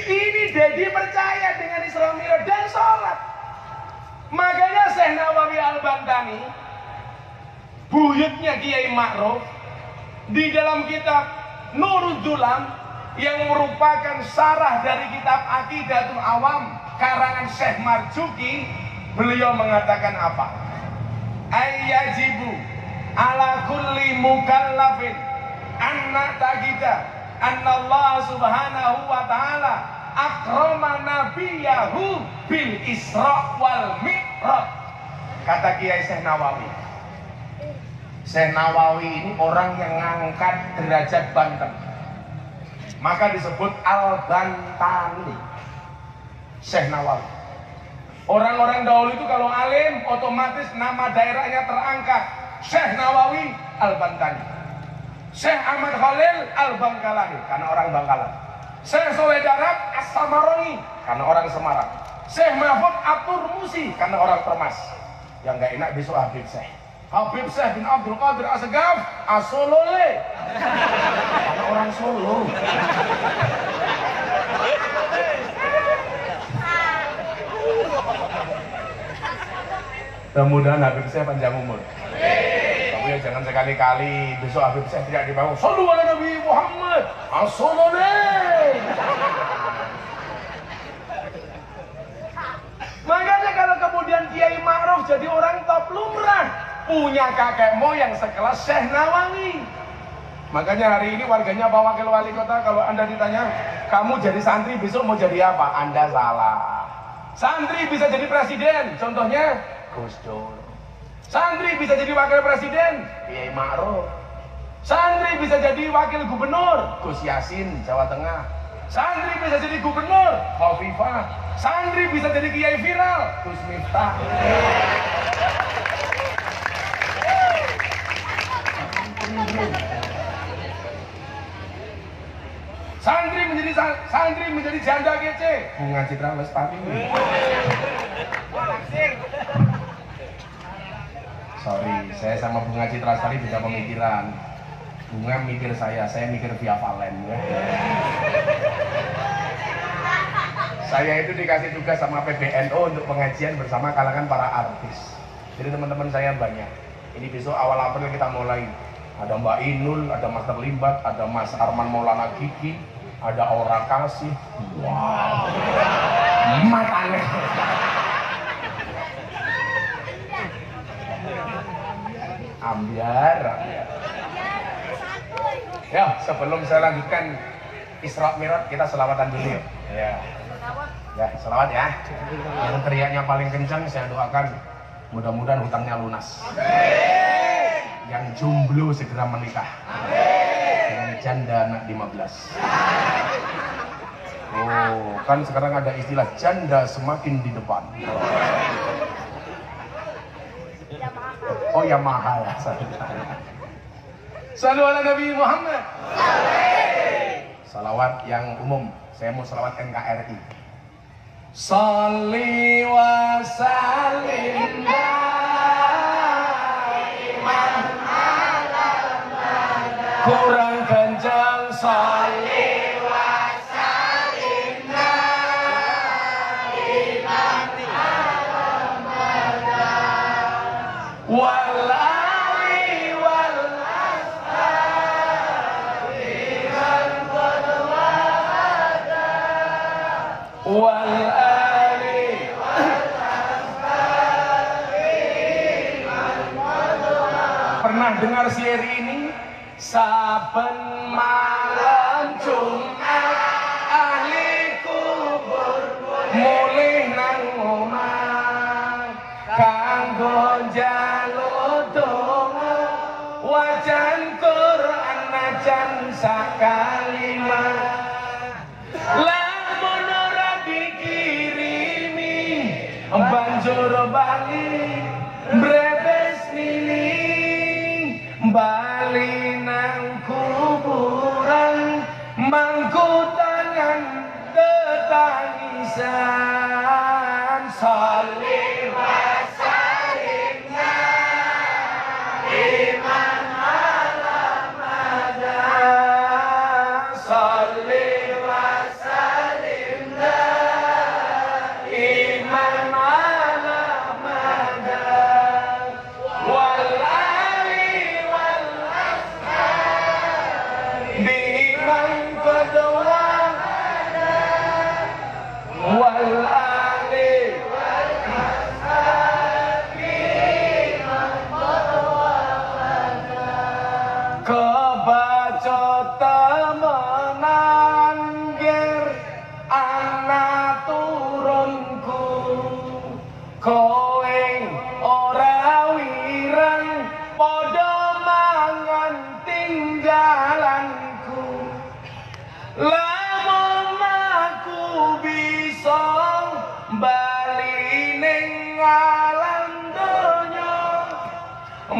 Ini Dedi percaya dengan Isra Mi'raj dan sholat. Makanya Syekh Nawawi Al-Bantani, buyutnya Kiai Ma'ruf, di dalam kitab Nurul Dulam yang merupakan syarah dari kitab Aqidatul Awam karangan Syekh Marzuki, beliau mengatakan apa? Ayyajibu ala kulli mukallafin anna taqida anna Allah subhanahu wa ta'ala akrama nabiyahu bil Isra wal Mi'raj. Kata Kiai Syekh Nawawi, Syekh Nawawi ini orang yang ngangkat derajat Banten, maka disebut Al-Bantani. Syekh Nawawi. Orang-orang dahulu itu kalau alim otomatis nama daerahnya terangkat. Syekh Nawawi Al-Bantani. Syekh Ahmad Khalil Al-Bangkalani karena orang Bangkalan. Syekh Soleh Darab As-Samaroni karena orang Semarang. Syekh Mahfud Atur Musi karena orang Termas. Yang nggak enak besok Habib Syekh. Habib Syekh bin Abdul Qadir As-Segaf As-Solole karena orang Solo. Mudah-mudahan Habib Syekh panjang umur. Tapi ya jangan sekali-kali besok Habib Syekh tidak dibangun. Shallu ala Nabi Muhammad. As-Solole. Makanya kalau kemudian Kiai Ma'ruf jadi orang top lumrah, punya kakek moyang sekelas Syekh Nawawi. Makanya hari ini warganya Pak Wakil Wali Kota, kalau Anda ditanya, kamu jadi santri besok mau jadi apa? Anda salah. Santri bisa jadi presiden, contohnya Gus Dur. Santri bisa jadi wakil presiden, Kiai Ma'ruf. Santri bisa jadi wakil gubernur, Gus Yasin, Jawa Tengah. Santri bisa jadi gubernur, Khofifah. Santri bisa jadi kiai viral, Gus Miftah. Santri menjadi santri menjadi janda kece. Bunga Citra Lestari. Sorry, saya sama Bunga Citra Lestari beda pemikiran. Bunga mikir saya mikir Via Valen ya. Saya itu dikasih tugas sama PBNU untuk pengajian bersama kalangan para artis. Jadi teman-teman saya banyak. Ini besok awal April kita mulai. Ada Mbak Inul, ada Mas Terlibat, ada Mas Arman Maulana Kiki, ada Aura Kasih. Wow. Matanya. Ambiar. Ya, sebelum saya lanjutkan Isra Mi'raj, kita selawatan dulu yuk. Ya. Ya, selawat ya. Yang teriaknya paling kencang saya doakan mudah-mudahan hutangnya lunas. Yang jomblo segera menikah. Yang janda anak 15. Oh, kan sekarang ada istilah janda semakin di depan. Oh ya mahal. Sallu ala Nabi Muhammad. Salawat yang umum. Saya mau salawat NKRI. Sholli wa sallim daiman kurang kencang. Sholli wa sallim daiman wal ali wal ashabi man qad wa'ada wal pernah dengar syair ini? Saben malam Jumat ahli kubur mulih nang omah kanggo njaluk donga wajan Quran najan sakalimah lamun ora dikirimi banjur bali brebes niling bali nang kuburan mangku tangan tetangisan. Sholli wa sallim daiman ala Muhammad. Sholli wa sallim daiman ala Muhammad wal ali wal ashabi biman qad wa'ada wal ali wal ashabi biman qad wa'ada. Kebaca temenan ger anak turunku kowe ora wirang padha mangan tinggalanku lamun aku bisa bali ning alam donya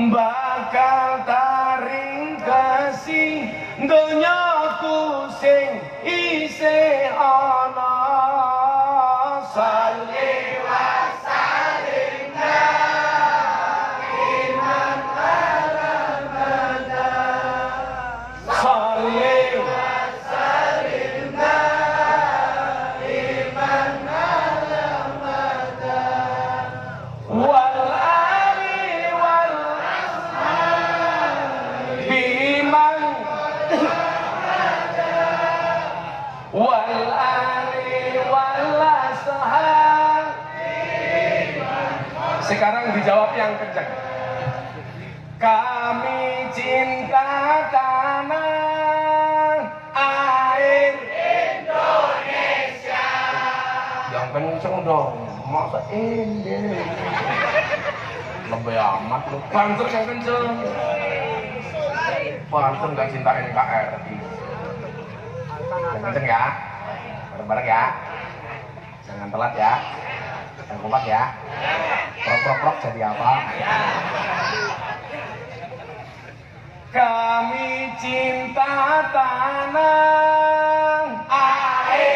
bakal taring kasih donyaku sing isih ana. Sholli wa sallim daiman ala Muhammad. Sholli wa sallim daiman ala Muhammad wal ali wal ashabi biman wal ali wal ashabi. Sekarang dijawab yang kencang. Kami cinta tanah air Indonesia. Yang kencang dong. Masa ini lebih amat lu. Banter yang kencang. Banter gak cinta NKRI. Yang kencang ya. Bareng-bareng ya. Jangan telat ya. Jangan kompak ya. Prok-prok jadi apa? Kami cinta tanah air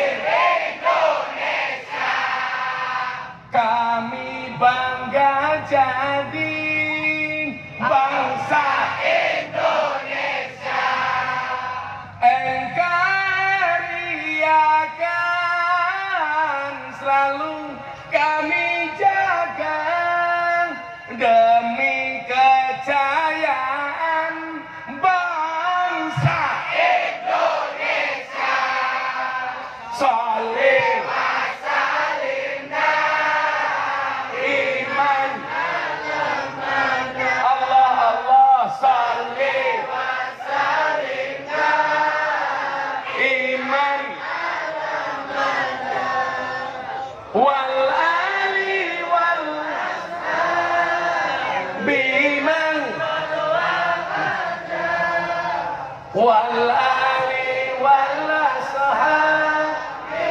wal ali wal sahbi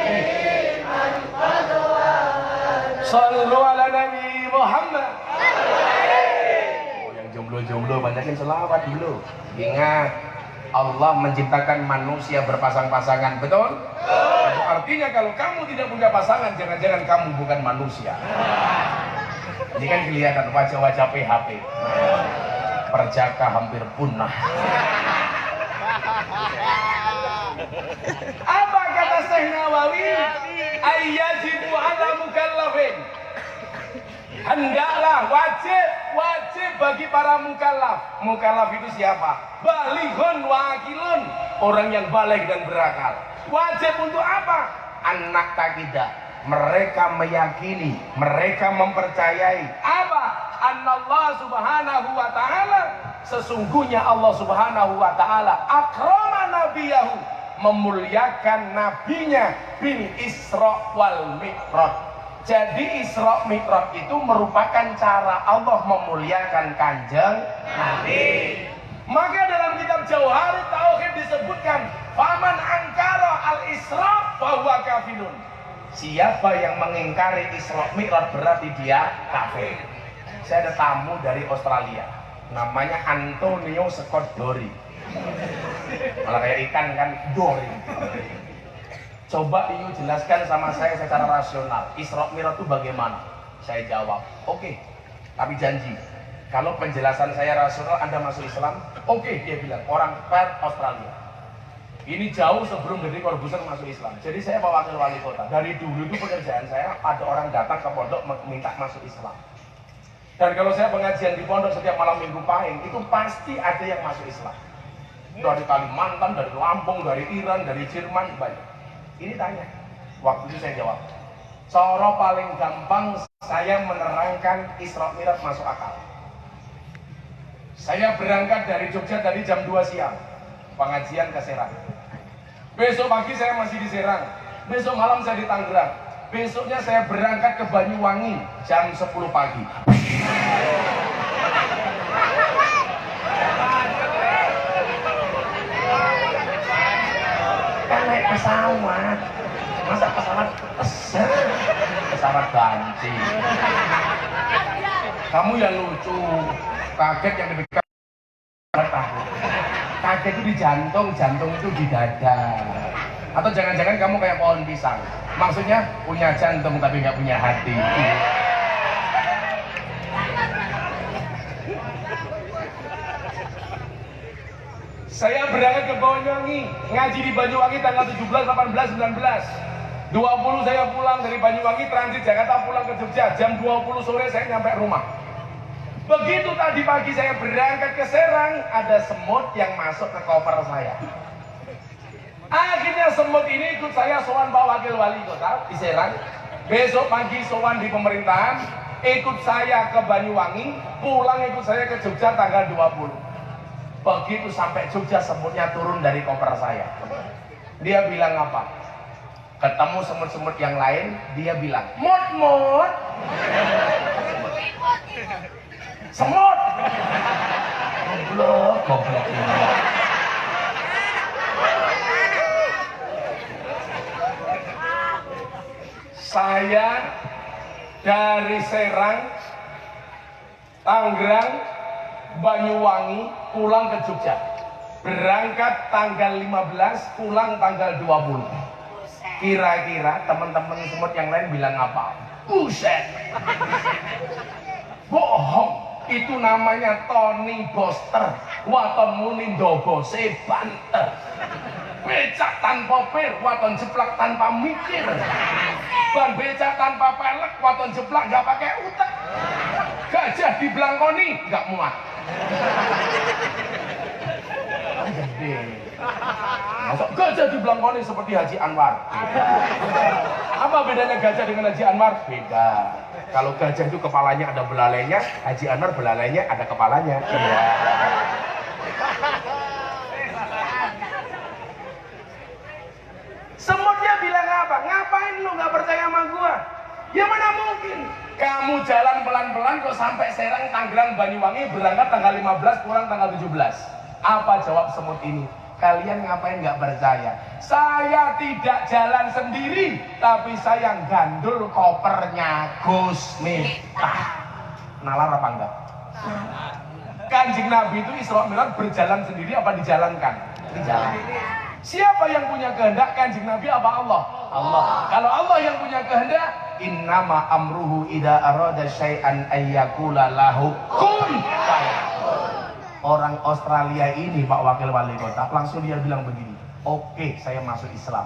sallu ala Nabi Muhammad. Oh, yang jomblo-jomblo banyakin selawat dulu. Ingat, Allah menciptakan manusia berpasang-pasangan, betul? Itu artinya kalau kamu tidak punya pasangan, jangan-jangan kamu bukan manusia. Ini kan kelihatan wajah-wajah PHP. Perjaka hampir punah. Apa kata Syekh Nawawi? Ayyajibu ala mukallafin. Hendaklah wajib bagi para mukallaf. Mukallaf itu siapa? Balighun wa akilun, orang yang balik dan berakal. Wajib untuk apa? Anak takidah. Mereka meyakini, mereka mempercayai apa? Annallah subhanahu wa ta'ala, sesungguhnya Allah subhanahu wa ta'ala akrama nabiyahu, memuliakan nabinya bil Isra wal Mi'raj. Jadi Isra Mi'raj itu merupakan cara Allah memuliakan kanjeng Nabi. Maka dalam kitab Jauharut Tauhid disebutkan, faman angkara al-Isra fahuwa kafirun. Siapa yang mengingkari Isra Mi'raj berarti dia kafir. Saya ada tamu dari Australia, namanya Antonio Scott Dory. Malah kayak ikan kan, Dory. Coba Iyo jelaskan sama saya secara rasional, Isra Mi'raj itu bagaimana? Saya jawab, oke, tapi janji kalau penjelasan saya rasional Anda masuk Islam. Oke, dia bilang, orang Perth Australia. Ini jauh sebelum Deddy Corbuzier masuk Islam. Jadi saya wakil wali kota. Dari dulu itu pekerjaan saya, ada orang datang ke pondok minta masuk Islam. Dan kalau saya pengajian di pondok setiap malam minggu pahing, itu pasti ada yang masuk Islam. Dari Kalimantan, dari Lampung, dari Iran, dari Jerman, banyak. Ini tanya, waktu itu saya jawab, cara paling gampang saya menerangkan Isra Mi'raj masuk akal. Saya berangkat dari Jogja tadi jam 2 siang, pengajian ke Serang. Besok pagi saya masih di Serang, besok malam saya di Tangerang, besoknya saya berangkat ke Banyuwangi jam 10 pagi. Kan naik pesawat, masa pesawat pesen, pesawat ganti. Kamu yang lucu, kaget yang lebih tahu. Kaget itu di jantung, jantung itu di dada. Atau jangan-jangan kamu kayak pohon pisang, maksudnya punya jantung tapi nggak punya hati. Saya berangkat ke Banyuwangi, ngaji di Banyuwangi tanggal 17, 18, 19. 20 saya pulang dari Banyuwangi, transit Jakarta pulang ke Jogja. Jam 20 sore saya nyampe rumah. Begitu tadi pagi saya berangkat ke Serang, ada semut yang masuk ke koper saya. Akhirnya semut ini ikut saya sowan Pak Wakil Wali Kota di Serang. Besok pagi sowan di pemerintahan, ikut saya ke Banyuwangi, pulang ikut saya ke Jogja tanggal 20. Begitu sampai Jogja, semutnya turun dari koper saya. Dia bilang apa? Ketemu semut-semut yang lain, dia bilang, mut. Semut. Goblok ini. Saya dari Serang, Tangerang, Banyuwangi pulang ke Jogja. Berangkat tanggal 15, pulang tanggal 20. Kira-kira teman-teman semut yang lain bilang apa? Buset. Bohong. Itu namanya Tony Boster. Waton muni ndobose banter. Becak tanpa pir, waton jeplak tanpa mikir. Ban becak tanpa pelek, waton jeplak gak pakai utek. Gajah diblangkoni gak muat. Gede. Masuk gajah diblangkoni seperti Haji Anwar. Apa bedanya gajah dengan Haji Anwar? Beda. Kalau gajah itu kepalanya ada belalainya, Haji Anwar belalainya ada kepalanya. Iya. Semutnya bilang apa? Ngapain lu nggak percaya sama gua? Ya mana mungkin. Kamu jalan pelan-pelan kok sampai Serang, Tangerang, Banyuwangi, berangkat tanggal 15, pulang tanggal 17. Apa jawab semut ini? Kalian ngapain nggak percaya? Saya tidak jalan sendiri, tapi saya gandul kopernya Gus Miftah. Nalar apa enggak? Kanjeng Nabi itu Isra Mi'raj berjalan sendiri apa dijalankan? Dijalankan. Siapa yang punya kehendak, Kanjeng Nabi apa Allah? Allah. Kalau Allah yang punya kehendak, innama amruhu idza arada syai'an ayyakula lahu kun fayakun. Orang Australia ini Pak Wakil Wali Kota langsung dia bilang begini, oke, saya masuk Islam,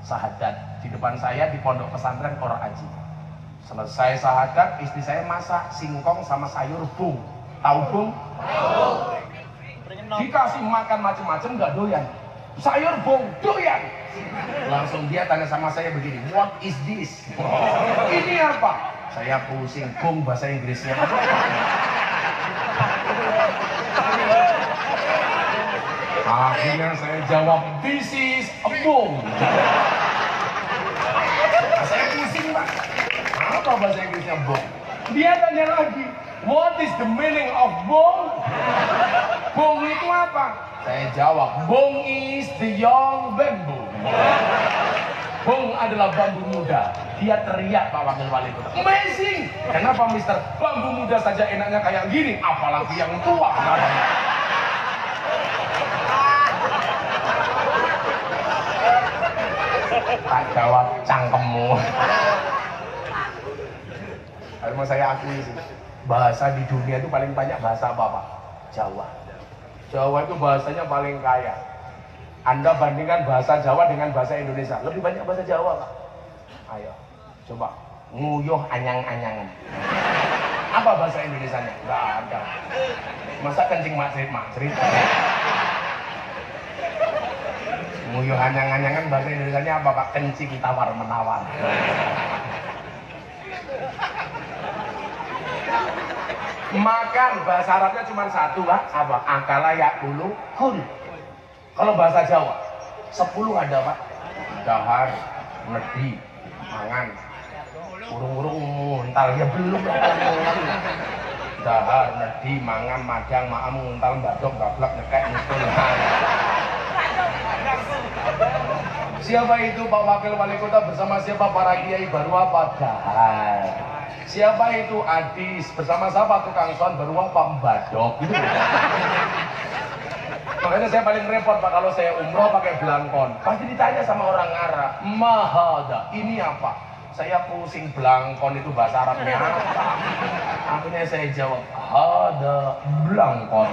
syahadat. Di depan saya di pondok pesantren orang Aji. Selesai syahadat, istri saya masak singkong sama sayur bung. Tahu bung? Tahu. Dikasih makan macam-macam nggak doyan. Sayur bung doyan. Langsung dia tanya sama saya begini, what is this? Ini apa? Saya pusing, bung bahasa Inggrisnya. Akhirnya saya jawab, this is a bung. Saya pusing Pak. Apa bahasa Inggrisnya bung? Dia tanya lagi, what is the meaning of bung? Bung itu apa? Saya jawab, bung is the young bamboo. Bung adalah bambu muda. Dia teriak Pak Wakil Wali Kota. Amazing. Kenapa Mister? Bambu muda saja enaknya kayak gini, apalagi yang tua. Tak jawab cangkemmu. Mau saya akui sih, bahasa di dunia itu paling banyak bahasa apa Pak? Jawa. Jawa itu bahasanya paling kaya. Anda bandingkan bahasa Jawa dengan bahasa Indonesia, lebih banyak bahasa Jawa Pak. Ayo, coba nguyuh anyang-anyangan. Apa bahasa Indonesianya? Nggak ada. Masa kencing makcerit? Nguyuh anyang-anyangan bahasa Indonesianya apa Pak? Kencing tawar-menawar. Makan bahasa Arabnya cuma satu Pak, apa? Akala yakulu kul. Kalau bahasa Jawa 10 ada Pak. Dahar, nedi, mangan, urung-urung muntal ya belum. Dahar, nedi, mangan, madang, maam, muntal, badok, gablak, nekek, ngukul. Siapa itu Pak Wakil Wali Kota bersama siapa para kiai baru apa? Dahar. Siapa itu Adis bersama siapa tukang son baru apa? Badok. Gitu. Makanya saya paling repot Pak kalau saya umroh pakai belangkon. Pasti ditanya sama orang Arab, mahada, ini apa? Saya pusing, belangkon itu bahasa Arabnya apa? Akhirnya saya jawab, ada belangkon.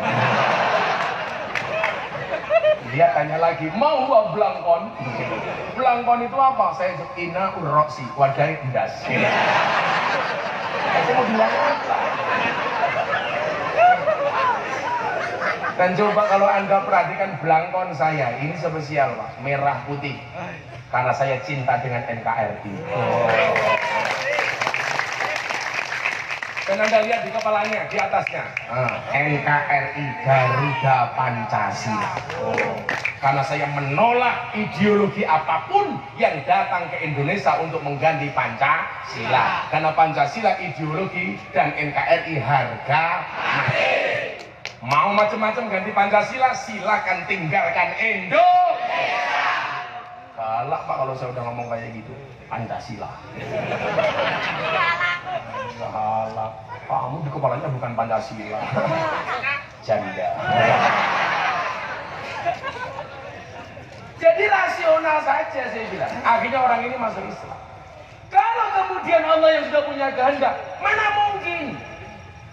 Dia tanya lagi, mau gua belangkon? Belangkon itu apa? Saya jawab, ina urroksi, wadari endas. Saya mau bilang apa? Dan coba kalau Anda perhatikan belangkon saya, ini spesial Pak, merah putih. Karena saya cinta dengan NKRI. Dan Anda lihat di kepalanya, di atasnya. NKRI Garuda Pancasila. Karena saya menolak ideologi apapun yang datang ke Indonesia untuk mengganti Pancasila. Karena Pancasila ideologi dan NKRI harga mati. Mau macam-macam ganti Pancasila, silakan tinggalkan Indonesia. Galak Pak kalau saya udah ngomong kayak gitu. Pancasila. Galak. Kamu di kepalanya bukan Pancasila. Janda. Jadi rasional saja saya bilang. Akhirnya orang ini masuk Islam. Kalau kemudian Allah yang sudah punya kehendak, mana mungkin?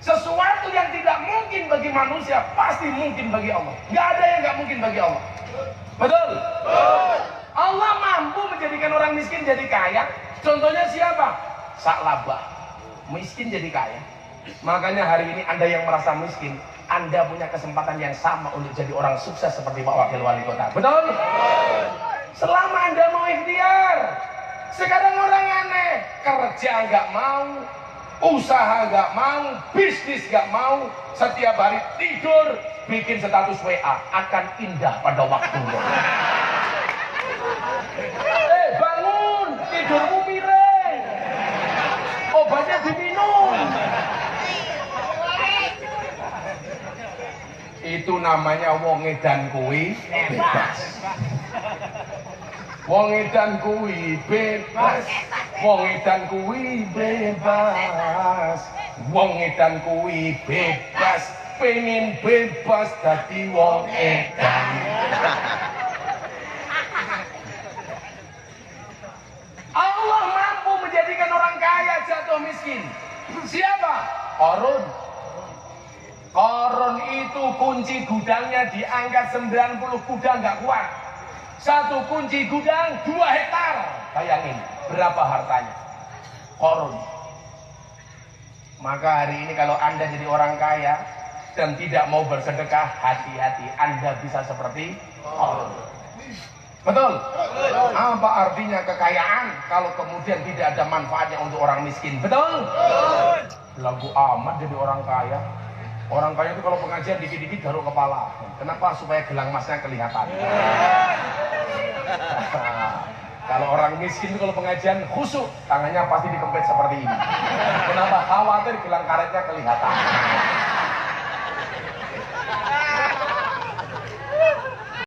Sesuatu yang tidak mungkin bagi manusia pasti mungkin bagi Allah. Gak ada yang gak mungkin bagi Allah. Betul? Allah mampu menjadikan orang miskin jadi kaya. Contohnya siapa? Sa'labah. Miskin jadi kaya. Makanya hari ini Anda yang merasa miskin, Anda punya kesempatan yang sama untuk jadi orang sukses seperti Pak Wakil Wali Kota. Betul? Selama Anda mau ikhtiar. Sekarang orang aneh, kerja nggak mau, usaha nggak mau, bisnis nggak mau, setiap hari tidur bikin status WA, akan indah pada waktunya. Bangun, tidurmu miring, obatnya diminum. Itu namanya wong edan kuwi bebas. Wong edan kuwi bebas. Wong edan kuwi bebas. Wong edan kuwi bebas. Pengen bebas dadi wong edan. Allah mampu menjadikan orang kaya jatuh miskin. Siapa? Qarun. Qarun itu kunci gudangnya diangkat 90 kuda nggak kuat. Satu kunci gudang 2 hektar. Bayangin berapa hartanya Qarun. Maka hari ini kalau Anda jadi orang kaya dan tidak mau bersedekah, hati-hati, Anda bisa seperti Qarun. Betul? Apa artinya kekayaan kalau kemudian tidak ada manfaatnya untuk orang miskin? Betul? Lagu amat jadi orang kaya. Orang kaya itu kalau pengajian dikit-dikit garuk kepala. Kenapa? Supaya gelang emasnya kelihatan. Kalau orang miskin itu kalau pengajian khusyuk, tangannya pasti dikempit seperti ini. Kenapa? Khawatir gelang karetnya kelihatan.